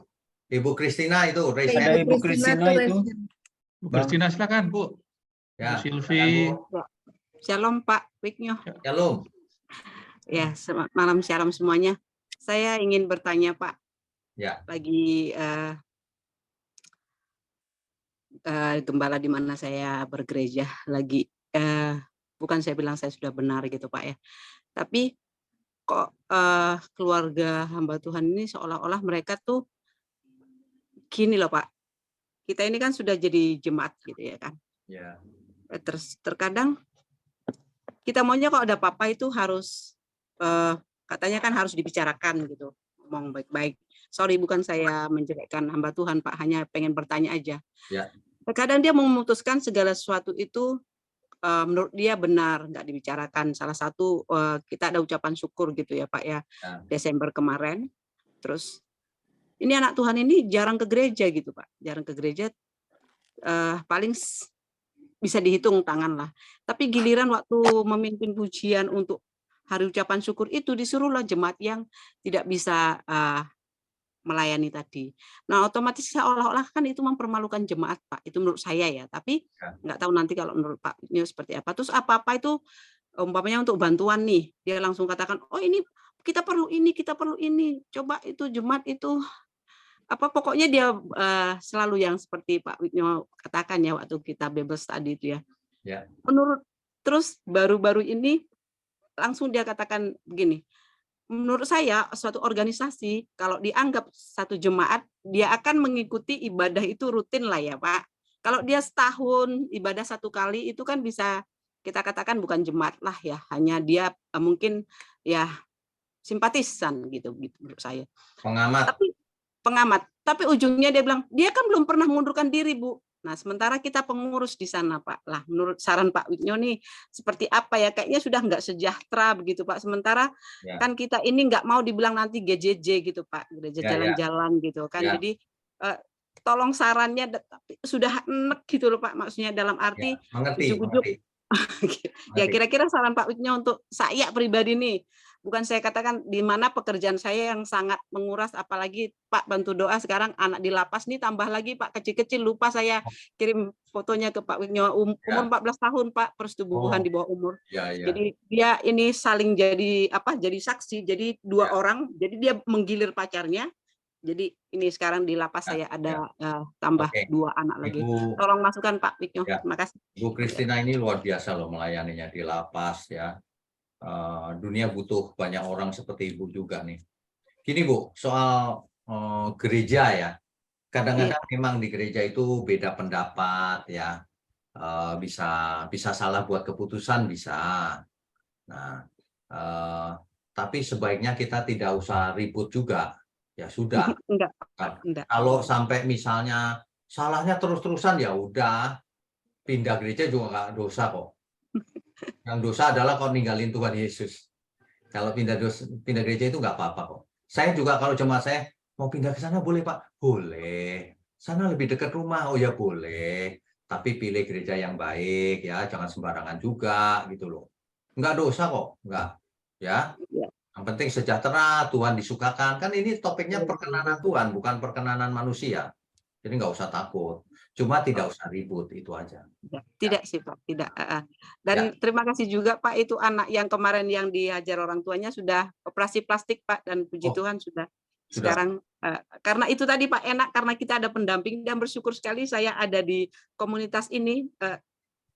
F: Ibu Kristina itu,
G: ada Ibu Kristina itu.
I: Bu Kristina silakan Bu.
F: Ya,
I: Bu Silvi.
O: Shalom Pak Wiknyo.
F: Shalom.
O: Ya, malam shalom semuanya. Saya ingin bertanya Pak.
F: Ya.
O: Lagi gembala di mana saya bergereja lagi. Bukan saya bilang saya sudah benar gitu Pak ya. Tapi kok keluarga hamba Tuhan ini seolah-olah mereka tuh gini loh Pak. Kita ini kan sudah jadi jemaat gitu ya kan.
F: Ya.
O: Terkadang kita maunya kalau ada apa-apa itu harus katanya kan harus dibicarakan gitu, ngomong baik-baik. Sorry, bukan saya menjelekkan hamba Tuhan Pak, hanya pengen bertanya aja.
F: Ya.
O: Terkadang dia memutuskan segala sesuatu itu menurut dia benar, nggak dibicarakan. Salah satu kita ada ucapan syukur gitu ya Pak ya, Desember kemarin. Terus ini anak Tuhan ini jarang ke gereja gitu Pak, jarang ke gereja, paling bisa dihitung tangan lah. Tapi giliran waktu memimpin pujian untuk hari ucapan syukur itu disuruhlah jemaat yang tidak bisa melayani tadi. Nah, otomatis seolah-olah kan itu mempermalukan jemaat, Pak. Itu menurut saya ya. Tapi nggak tahu nanti kalau menurut Pak ini seperti apa. Terus apa-apa itu umpamanya untuk bantuan nih, dia langsung katakan, oh ini kita perlu ini. Coba itu jemaat itu apa pokoknya dia selalu yang seperti Pak Wiknyo katakan ya waktu kita Bible study itu ya.
F: Ya.
O: Menurut terus baru-baru ini langsung dia katakan begini. Menurut saya suatu organisasi kalau dianggap satu jemaat dia akan mengikuti ibadah itu rutin lah ya Pak. Kalau dia setahun ibadah satu kali itu kan bisa kita katakan bukan jemaat lah ya, hanya dia mungkin ya simpatisan gitu menurut saya. Pengamat. Tapi ujungnya dia bilang, dia kan belum pernah mengundurkan diri, Bu. Nah, sementara kita pengurus di sana, Pak. Lah, menurut saran Pak Wiknyo nih, seperti apa ya? Kayaknya sudah nggak sejahtera begitu, Pak. Sementara kan kita ini nggak mau dibilang nanti GJJ gitu, Pak. Gereja jalan-jalan gitu kan. Jadi, tolong sarannya sudah enek gitu loh, Pak. Maksudnya dalam arti ujuk-ujuk. Ya, kira-kira saran Pak Wiknyo untuk saya pribadi nih. bukan saya katakan di mana pekerjaan saya yang sangat menguras, apalagi Pak bantu doa sekarang anak di lapas nih tambah lagi Pak kecil-kecil, lupa saya kirim fotonya ke Pak Wignyo, umur 14 tahun Pak, persetubuhan di bawah umur. Jadi dia ini saling jadi jadi saksi, jadi dua orang, jadi dia menggilir pacarnya. Jadi ini sekarang di lapas saya ada tambah 2 anak lagi. Tolong masukkan Pak Wignyo. Terima kasih.
F: Bu Christina ini luar biasa loh melayaninya di lapas ya. Dunia butuh banyak orang seperti Ibu juga nih. Gini Bu, soal gereja ya. Kadang-kadang memang di gereja itu beda pendapat ya. Bisa salah buat keputusan bisa. Nah, tapi sebaiknya kita tidak usah ribut juga. Ya sudah.
O: Enggak.
F: Kalau sampai misalnya salahnya terus-terusan ya udah pindah gereja juga nggak dosa kok. Yang dosa adalah kau ninggalin Tuhan Yesus. Kalau pindah gereja itu nggak apa-apa kok. Saya juga kalau jemaat saya mau pindah ke sana boleh Pak? Boleh. Sana lebih dekat rumah, oh ya boleh. Tapi pilih gereja yang baik ya, jangan sembarangan juga gitu loh. Nggak dosa kok, nggak. Ya. Yang penting sejahtera, Tuhan disukakan. Kan ini topiknya perkenanan Tuhan, bukan perkenanan manusia. Jadi nggak usah takut. Cuma tidak usah ribut, itu aja.
O: Tidak sih Pak, tidak. Dan terima kasih juga Pak, itu anak yang kemarin yang dihajar orang tuanya sudah operasi plastik Pak, dan puji Tuhan sudah. Sekarang karena itu tadi Pak enak, karena kita ada pendamping, dan bersyukur sekali saya ada di komunitas ini,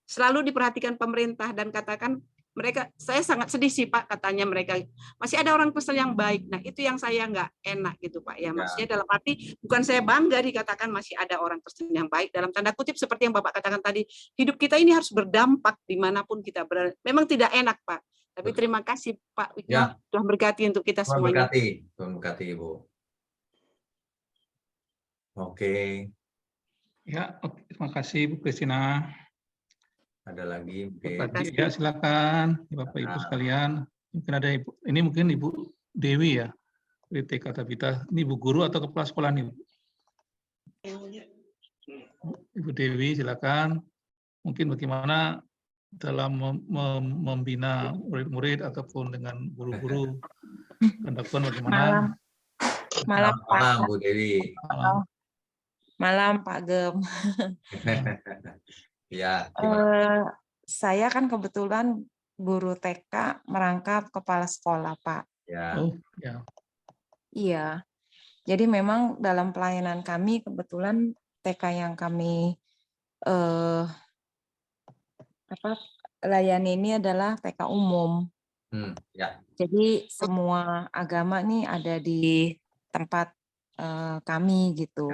O: selalu diperhatikan pemerintah, dan katakan mereka, saya sangat sedih sih Pak, katanya mereka masih ada orang Kristen yang baik. Nah itu yang saya nggak enak gitu Pak ya, maksudnya dalam arti bukan saya bangga dikatakan masih ada orang Kristen yang baik, dalam tanda kutip seperti yang Bapak katakan tadi, hidup kita ini harus berdampak dimanapun kita berada. Memang tidak enak Pak, tapi terima kasih Pak Wignyo, Tuhan berkati untuk kita semuanya.
F: Tuhan berkati Ibu. Oke.
I: Ya, terima kasih Bu Christina.
F: Ada lagi mungkin.
I: Ya silakan Bapak Ibu sekalian. Mungkin ada Ibu, ini mungkin Ibu Dewi ya dari TK Tabita. Ini Ibu guru atau kepala sekolah nih? Ibu Dewi silakan. Mungkin bagaimana dalam membina murid-murid ataupun dengan guru-guru. Pendapatan bagaimana?
F: Malam Bu Dewi.
K: Malam Pak Gem.
F: Ya,
K: saya kan kebetulan guru TK merangkap kepala sekolah, Pak.
F: Ya.
K: Iya. Jadi memang dalam pelayanan kami kebetulan TK yang kami layani ini adalah TK umum. Jadi semua agama nih ada di tempat kami gitu.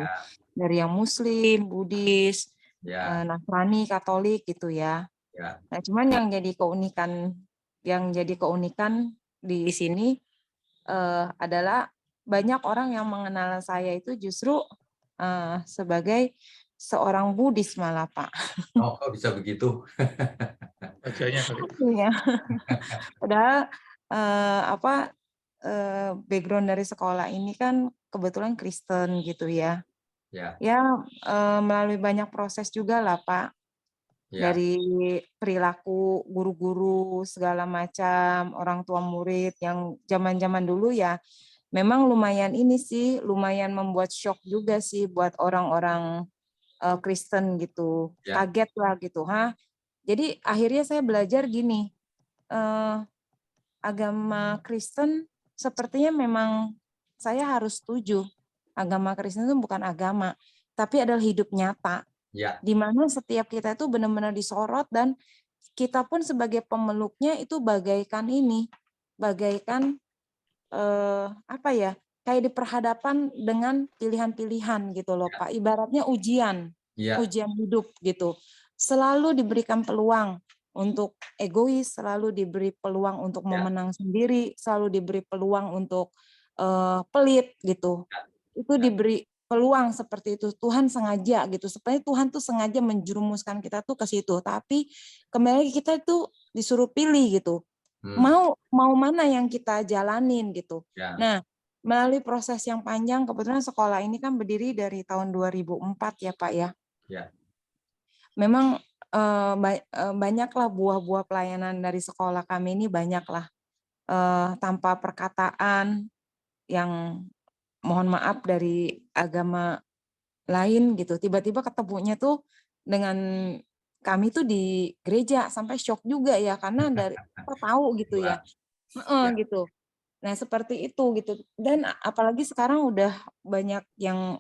K: Dari yang Muslim, Buddhis, Nasrani, Katolik gitu ya. Nah, cuman yang jadi keunikan di sini adalah banyak orang yang mengenal saya itu justru sebagai seorang Buddhis malah Pak.
F: Oh, kok bisa begitu?
I: Bacanya kali.
K: Iya. Padahal background dari sekolah ini kan kebetulan Kristen gitu ya. Ya melalui banyak proses juga lah Pak, dari perilaku guru-guru segala macam, orang tua murid yang zaman-zaman dulu ya memang lumayan ini sih, lumayan membuat shock juga sih buat orang-orang Kristen gitu, kaget lah gitu. Jadi akhirnya saya belajar gini, agama Kristen sepertinya memang saya harus setuju. Agama Kristen itu bukan agama, tapi adalah hidup nyata. Di mana setiap kita itu benar-benar disorot dan kita pun sebagai pemeluknya itu bagaikan kayak diperhadapkan dengan pilihan-pilihan gitu loh Pak. Ibaratnya ujian hidup gitu. Selalu diberikan peluang untuk egois, selalu diberi peluang untuk memenang sendiri, selalu diberi peluang untuk pelit gitu. Itu diberi peluang seperti itu. Tuhan sengaja gitu. Sebenarnya Tuhan tuh sengaja menjerumuskan kita tuh ke situ. Tapi kembali kita itu disuruh pilih gitu. Mau mana yang kita jalanin gitu. Nah, melalui proses yang panjang, kebetulan sekolah ini kan berdiri dari tahun 2004 ya Pak ya. Memang banyaklah buah-buah pelayanan dari sekolah kami ini banyaklah. tanpa perkataan yang mohon maaf dari agama lain gitu. Tiba-tiba ketemunya tuh dengan kami tuh di gereja, sampai shock juga ya karena dari apa tahu gitu ya. Gitu. Nah, seperti itu gitu. Dan apalagi sekarang udah banyak yang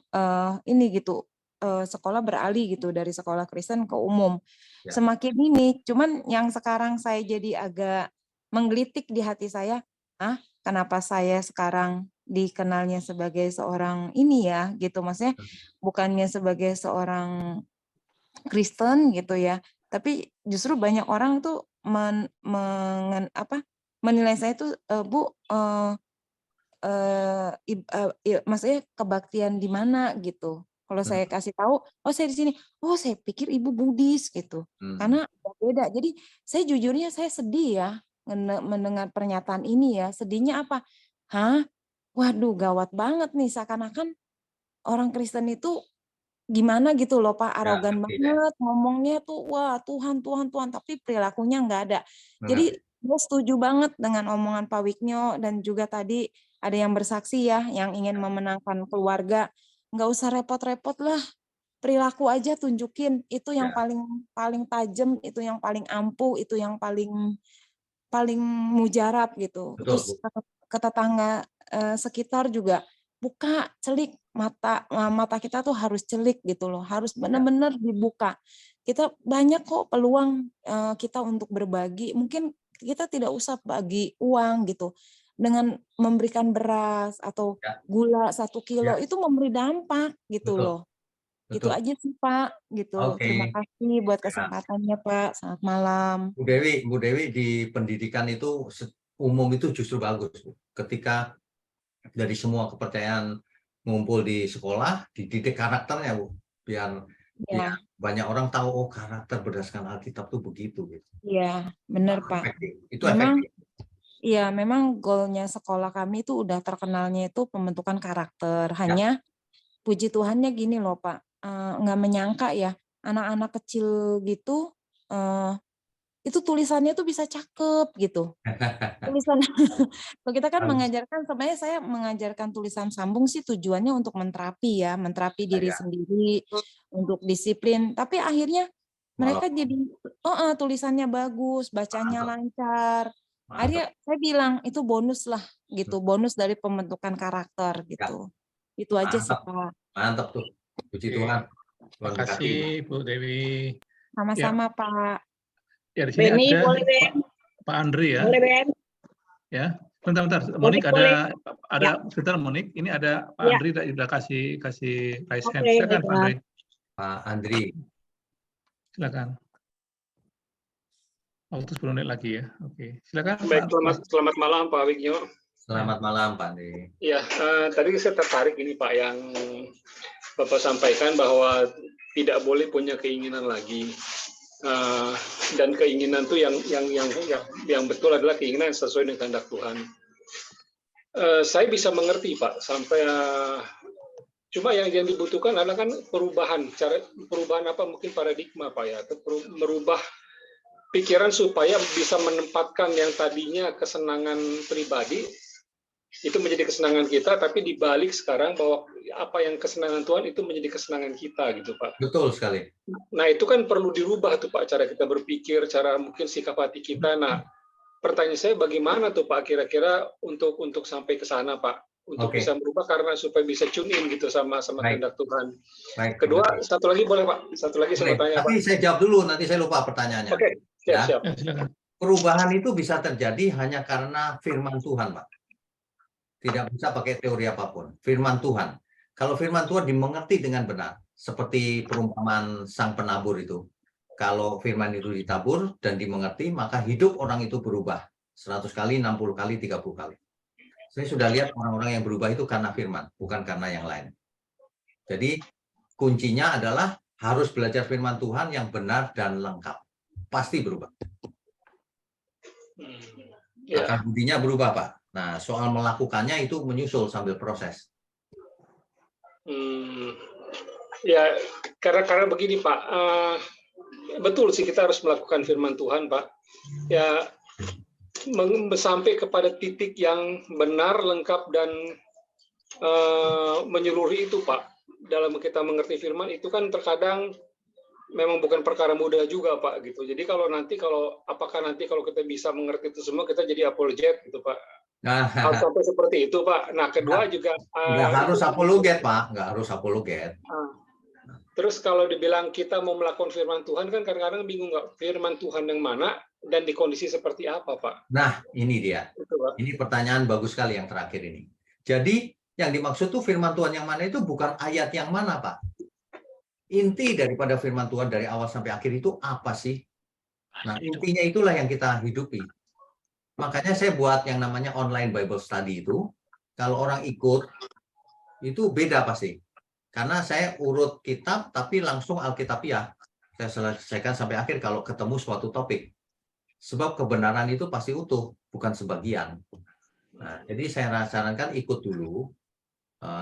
K: ini gitu, sekolah beralih gitu dari sekolah Kristen ke umum. Semakin ini, cuman yang sekarang saya jadi agak menggelitik di hati saya, kenapa saya sekarang dikenalnya sebagai seorang ini ya gitu, maksudnya bukannya sebagai seorang Kristen gitu ya, tapi justru banyak orang tuh menilai saya tuh, Bu, maksudnya kebaktian di mana gitu. Kalau saya kasih tahu, oh saya di sini, oh saya pikir Ibu Buddhis gitu, karena beda. Jadi saya jujurnya saya sedih ya mendengar pernyataan ini ya. Sedihnya apa? Waduh gawat banget nih, seakan-akan orang Kristen itu gimana gitu loh Pak, arogan banget, ngomongnya tuh wah Tuhan, Tuhan, Tuhan, tapi perilakunya nggak ada. Jadi gue setuju banget dengan omongan Pak Wiknyo dan juga tadi ada yang bersaksi ya, yang ingin memenangkan keluarga, nggak usah repot-repot lah, perilaku aja tunjukin, itu yang paling tajam, itu yang paling ampuh, itu yang paling mujarab gitu. Terus ke tetangga sekitar juga buka, celik mata kita tuh harus celik gitu loh, harus benar-benar dibuka. Kita banyak kok peluang kita untuk berbagi. Mungkin kita tidak usah bagi uang gitu. Dengan memberikan beras atau gula 1 kilo itu memberi dampak gitu loh. Gitu aja sih Pak, gitu. Terima kasih buat kesempatannya Pak. Selamat malam.
F: Bu Dewi di pendidikan itu umum itu justru bagus, Bu. Ketika dari semua kepercayaan ngumpul di sekolah, dididik karakternya, Bu. Biar ya, banyak orang tahu, oh karakter berdasarkan Alkitab tuh begitu. Gitu.
K: Iya, benar Pak.
F: Itu
K: memang,
F: efektif.
K: Iya, memang goalnya sekolah kami itu udah terkenalnya itu pembentukan karakter. Hanya puji Tuhannya gini loh Pak, nggak menyangka ya anak-anak kecil gitu itu tulisannya tuh bisa cakep gitu. Tulisan kalau kita kan mengajarkan, sebenarnya saya mengajarkan tulisan sambung sih tujuannya untuk menterapi ya, menterapi diri sendiri, untuk disiplin. Tapi akhirnya mereka jadi tulisannya bagus, bacanya lancar. Akhirnya saya bilang itu bonus lah gitu, bonus dari pembentukan karakter gitu. Itu aja sih Pak.
F: Mantap tuh, puji Tuhan.
I: Terima kasih Bu Dewi.
K: Sama-sama Pak.
I: Ya di sini
P: Beni,
I: ada
P: boleh, Ben?
I: Pak Andri ya.
P: Boleh, Ben?
I: Ya, bentar. Monik ada sebentar Monik. Ini ada Pak Andri sudah kasih raise hand. Silakan Pak Andri.
F: Pak Andri.
I: Silakan. Waktu 10 menit lagi ya. Oke, silakan.
Q: Baik, selamat malam Pak Wiknyo.
F: Selamat malam Pak Andri.
Q: Ya, tadi saya tertarik ini Pak yang Bapak sampaikan bahwa tidak boleh punya keinginan lagi. Dan keinginan itu yang betul adalah keinginan yang sesuai dengan kehendak Tuhan. Saya bisa mengerti Pak, sampai cuma yang dibutuhkan adalah kan perubahan apa mungkin paradigma Pak ya, atau merubah pikiran supaya bisa menempatkan yang tadinya kesenangan pribadi itu menjadi kesenangan kita, tapi dibalik sekarang bahwa apa yang kesenangan Tuhan itu menjadi kesenangan kita gitu Pak.
F: Betul sekali.
Q: Nah itu kan perlu dirubah tuh Pak, cara kita berpikir, cara mungkin sikap hati kita. Nah pertanyaan saya bagaimana tuh Pak kira-kira untuk sampai ke sana Pak, untuk bisa berubah karena supaya bisa tune in gitu sama kehendak Tuhan.
F: Baik.
Q: Kedua, satu lagi boleh Pak, satu lagi saya mau tanya Pak.
F: Tapi saya jawab dulu, nanti saya lupa pertanyaannya.
Q: Oke, siap.
F: Perubahan itu bisa terjadi hanya karena firman Tuhan Pak. Tidak bisa pakai teori apapun. Firman Tuhan. Kalau firman Tuhan dimengerti dengan benar, seperti perumpamaan sang penabur itu. Kalau firman itu ditabur dan dimengerti, maka hidup orang itu berubah. 100 kali, 60 kali, 30 kali. Saya sudah lihat orang-orang yang berubah itu karena firman, bukan karena yang lain. Jadi kuncinya adalah harus belajar firman Tuhan yang benar dan lengkap. Pasti berubah. Akal budinya berubah Pak. Nah, soal melakukannya itu menyusul sambil proses.
Q: Ya, karena begini Pak, betul sih kita harus melakukan firman Tuhan Pak. Ya, sampai kepada titik yang benar, lengkap, dan menyeluruh itu, Pak. Dalam kita mengerti firman itu kan terkadang memang bukan perkara mudah juga, Pak, gitu. Jadi apakah nanti kalau kita bisa mengerti itu semua, kita jadi apologet gitu, Pak. Harus sampai seperti itu, Pak. Nah, kedua juga
F: nggak harus apologet, Pak, nggak harus apologet.
Q: Terus kalau dibilang kita mau melakukan firman Tuhan, kan kadang-kadang bingung nggak firman Tuhan yang mana dan di kondisi seperti apa, Pak?
F: Nah, ini dia. Ini pertanyaan bagus sekali yang terakhir ini. Jadi, yang dimaksud tuh firman Tuhan yang mana itu bukan ayat yang mana, Pak. Inti daripada firman Tuhan dari awal sampai akhir itu apa sih? Nah, intinya itulah yang kita hidupi. Makanya saya buat yang namanya online Bible study itu. Kalau orang ikut, itu beda pasti. Karena saya urut kitab, tapi langsung Alkitabiah. Saya selesaikan sampai akhir kalau ketemu suatu topik. Sebab kebenaran itu pasti utuh, bukan sebagian. Nah, jadi saya sarankan ikut dulu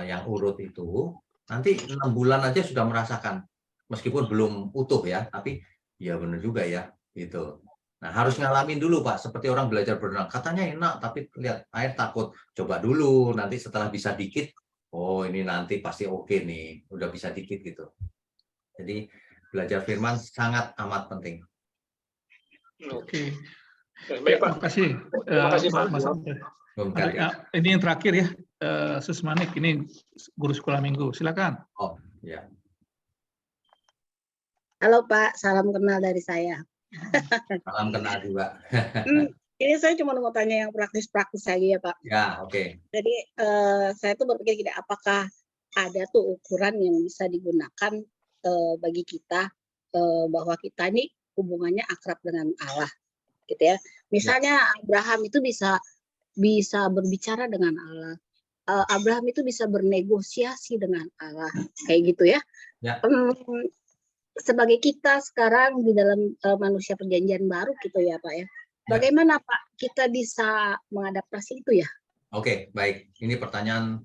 F: yang urut itu. Nanti 6 bulan aja sudah merasakan. Meskipun belum utuh ya, tapi ya benar juga ya. Gitu. Nah, harus ngalamin dulu, Pak. Seperti orang belajar berenang. Katanya enak, tapi lihat air takut. Coba dulu, nanti setelah bisa dikit, oh ini nanti pasti oke nih, udah bisa dikit gitu. Jadi belajar firman sangat amat penting.
I: Oke.
Q: Baik, Pak.
I: Terima kasih.
Q: Terima kasih, Pak.
I: Mas ini yang terakhir ya, Susmanik, ini guru sekolah minggu. Silakan.
F: Oh, ya.
P: Halo Pak, salam kenal dari saya.
F: Salam kenal juga.
P: Ini saya cuma mau tanya yang praktis-praktis saja ya Pak.
F: Ya, oke.
P: Jadi saya tuh berpikir gini, apakah ada tuh ukuran yang bisa digunakan bagi kita bahwa kita ini hubungannya akrab dengan Allah, gitu ya. Misalnya Abraham itu bisa berbicara dengan Allah. Abraham itu bisa bernegosiasi dengan Allah, kayak gitu ya. Sebagai kita sekarang di dalam manusia perjanjian baru gitu ya Pak ya. Bagaimana Pak kita bisa mengadaptasi itu ya?
F: Oke, baik. Ini pertanyaan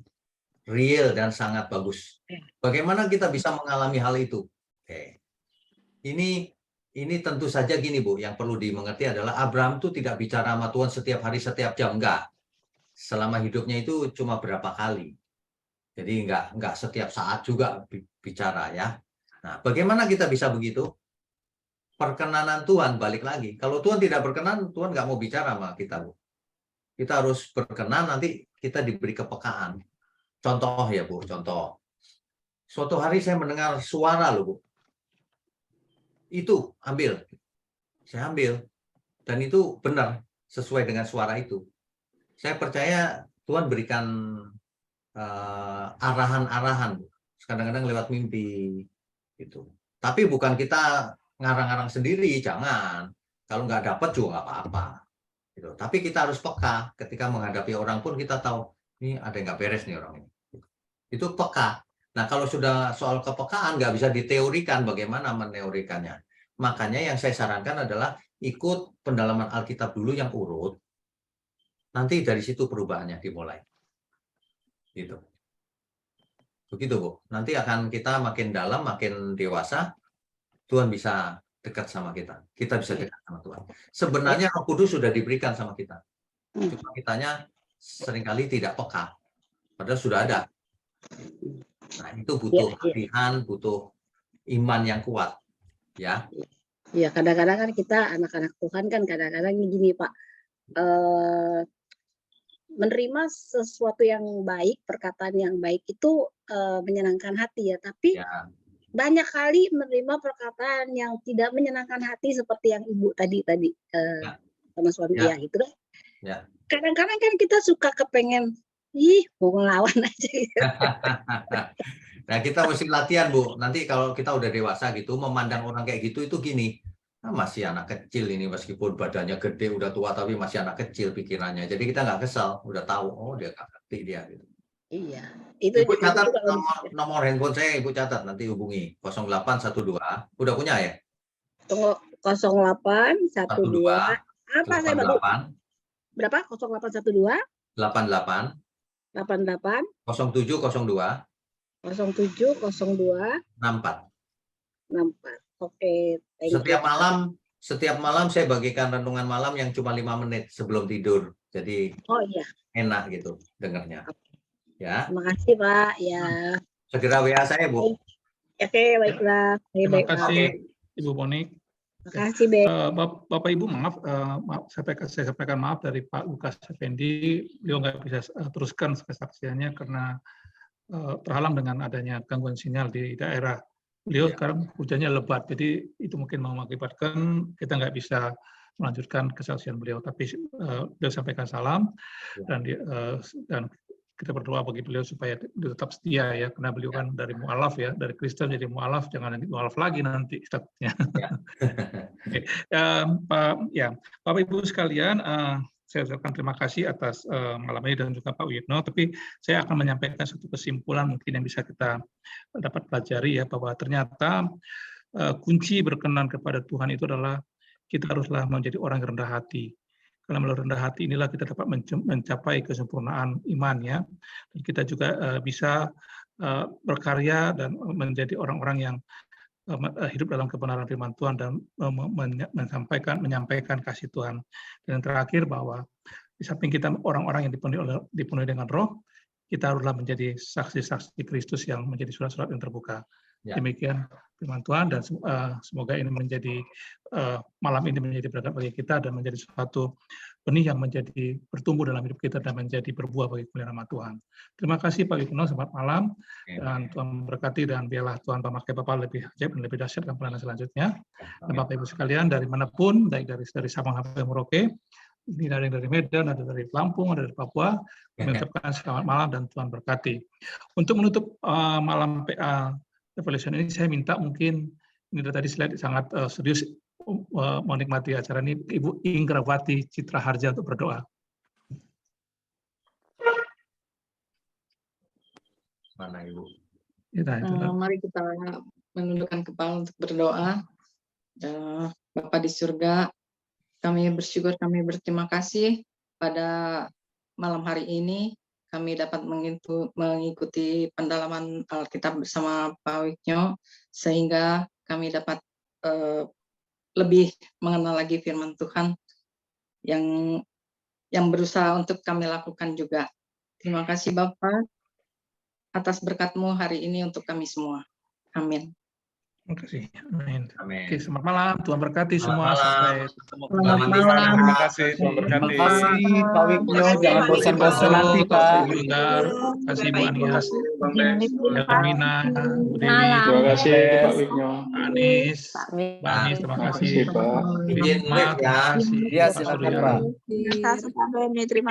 F: real dan sangat bagus. Bagaimana kita bisa mengalami hal itu? Oke. Ini tentu saja gini Bu, yang perlu dimengerti adalah Abraham itu tidak bicara sama Tuhan setiap hari, setiap jam, enggak. Selama hidupnya itu cuma berapa kali. Jadi enggak setiap saat juga bicara ya. Nah, bagaimana kita bisa begitu? Perkenanan Tuhan, balik lagi. Kalau Tuhan tidak berkenan, Tuhan nggak mau bicara sama kita, Bu. Kita harus berkenan, nanti kita diberi kepekaan. Contoh ya, Bu, contoh. Suatu hari saya mendengar suara loh, Bu. Itu, ambil. Saya ambil. Dan itu benar, sesuai dengan suara itu. Saya percaya Tuhan berikan arahan-arahan. Kadang-kadang lewat mimpi. Gitu. Tapi bukan kita ngarang-ngarang sendiri, jangan. Kalau nggak dapat juga nggak apa-apa. Gitu. Tapi kita harus peka. Ketika menghadapi orang pun kita tahu, ini ada yang nggak beres nih orang ini. Itu peka. Nah, kalau sudah soal kepekaan, nggak bisa diteorikan bagaimana meneorikannya. Makanya yang saya sarankan adalah ikut pendalaman Alkitab dulu yang urut. Nanti dari situ perubahannya dimulai. Gitu. Begitu, Bu. Nanti akan kita makin dalam, makin dewasa, Tuhan bisa dekat sama kita. Kita bisa dekat sama Tuhan. Sebenarnya Roh Kudus sudah diberikan sama kita. Cuma kitanya seringkali tidak peka. Padahal sudah ada. Nah, itu butuh latihan, butuh iman yang kuat. Ya.
P: Ya, kadang-kadang kan kita anak-anak Tuhan kan kadang-kadang gini, Pak. Menerima sesuatu yang baik, perkataan yang baik itu menyenangkan hati ya, tapi banyak kali menerima perkataan yang tidak menyenangkan hati seperti yang Ibu tadi sama suami ya gitu kan. Kadang-kadang kan kita suka kepengen mau ngelawan aja gitu.
F: Nah, kita mesti latihan, Bu. Nanti kalau kita udah dewasa gitu, memandang orang kayak gitu itu gini, masih anak kecil ini, meskipun badannya gede, udah tua, tapi masih anak kecil pikirannya. Jadi kita nggak kesal, udah tahu, oh dia nggak ngerti dia. Gitu.
P: Iya. Itu
F: Ibu catat nomor handphone saya, Ibu catat, nanti hubungi 0812. Udah punya ya?
P: Tunggu, 0812. Apa saya baru? Berapa? 0812?
F: 88.
P: 88.
F: 0702.
P: 0702.
F: 64.
P: 64. Oke.
F: Setiap malam setiap malam saya bagikan renungan malam yang cuma 5 menit sebelum tidur. Jadi
P: Oh iya.
F: enak gitu dengarnya. Ya.
P: Terima kasih Pak. Ya.
F: Segera WA saya, Bu.
P: Oke, baiklah.
I: Terima kasih Ibu Monik.
P: Terima kasih, Be.
I: Bapak Ibu, maaf, saya sampaikan maaf dari Pak Lukas Effendi. Beliau nggak bisa teruskan kesaksiannya karena terhalang dengan adanya gangguan sinyal di daerah. Beliau sekarang hujannya lebat, jadi itu mungkin mengakibatkan kita nggak bisa melanjutkan kesaksian beliau. Tapi beliau sampaikan salam dan kita berdoa bagi beliau supaya beliau tetap setia ya, karena beliau kan dari mualaf ya, dari Kristen jadi mualaf, jangan mualaf lagi nanti statusnya. Oke. Bapak Ibu sekalian, saya ucapkan terima kasih atas malam ini dan juga Pak Witno, tapi saya akan menyampaikan satu kesimpulan mungkin yang bisa kita dapat pelajari ya, bahwa ternyata kunci berkenan kepada Tuhan itu adalah kita haruslah menjadi orang yang rendah hati. Karena melalui rendah hati inilah kita dapat mencapai kesempurnaan iman ya. Dan kita juga bisa berkarya dan menjadi orang-orang yang hidup dalam kebenaran firman Tuhan dan menyampaikan kasih Tuhan. Dan yang terakhir bahwa di samping kita orang-orang yang dipenuhi dengan Roh, kita haruslah menjadi saksi-saksi Kristus yang menjadi surat-surat yang terbuka. Ya. Demikian firman Tuhan dan semoga ini menjadi malam ini menjadi berkat bagi kita dan menjadi suatu benih yang menjadi bertumbuh dalam hidup kita dan menjadi berbuah bagi kemuliaan nama Tuhan. Terima kasih Pak Witno, selamat malam dan Tuhan memberkati dan biarlah Tuhan memakai Bapak lebih ajaib dan lebih dahsyat dalam pelayanan selanjutnya. Dan Bapak Ibu sekalian dari manapun, baik dari Sabang sampai Merauke, ini ada yang dari Medan, ada dari Lampung, ada dari Papua, kami ucapkan selamat malam dan Tuhan berkati. Untuk menutup malam PA Revolution ini, saya minta mungkin, ini tadi slide sangat serius, menikmati acara ini, Ibu Ingrawati Citra Harja untuk berdoa.
F: Mana Ibu?
R: Mari kita menundukkan kepala untuk berdoa. Bapa di surga, kami bersyukur, kami berterima kasih pada malam hari ini kami dapat mengikuti pendalaman Alkitab bersama Pak Witno, sehingga kami dapat lebih mengenal lagi firman Tuhan yang berusaha untuk kami lakukan juga. Terima kasih Bapak atas berkat-Mu hari ini untuk kami semua. Amin.
I: Terima kasih. Amin. Oke, selamat malam. Tuhan berkati semua.
F: Sampai
R: selamat malam.
L: Terima kasih. Tuhan berkati.
G: Terima kasih Pak Witno. Jangan bosan-bosan nanti Pak.
I: Terima kasih Bu Anias, Elmina, Bu Dewi.
Q: Terima kasih Pak Witno.
I: Anies, Pak Anies, terima kasih.
Q: Pak.
F: Izin live ya.
G: Iya, silakan Pak.
P: Terima kasih Pak Beni. Terima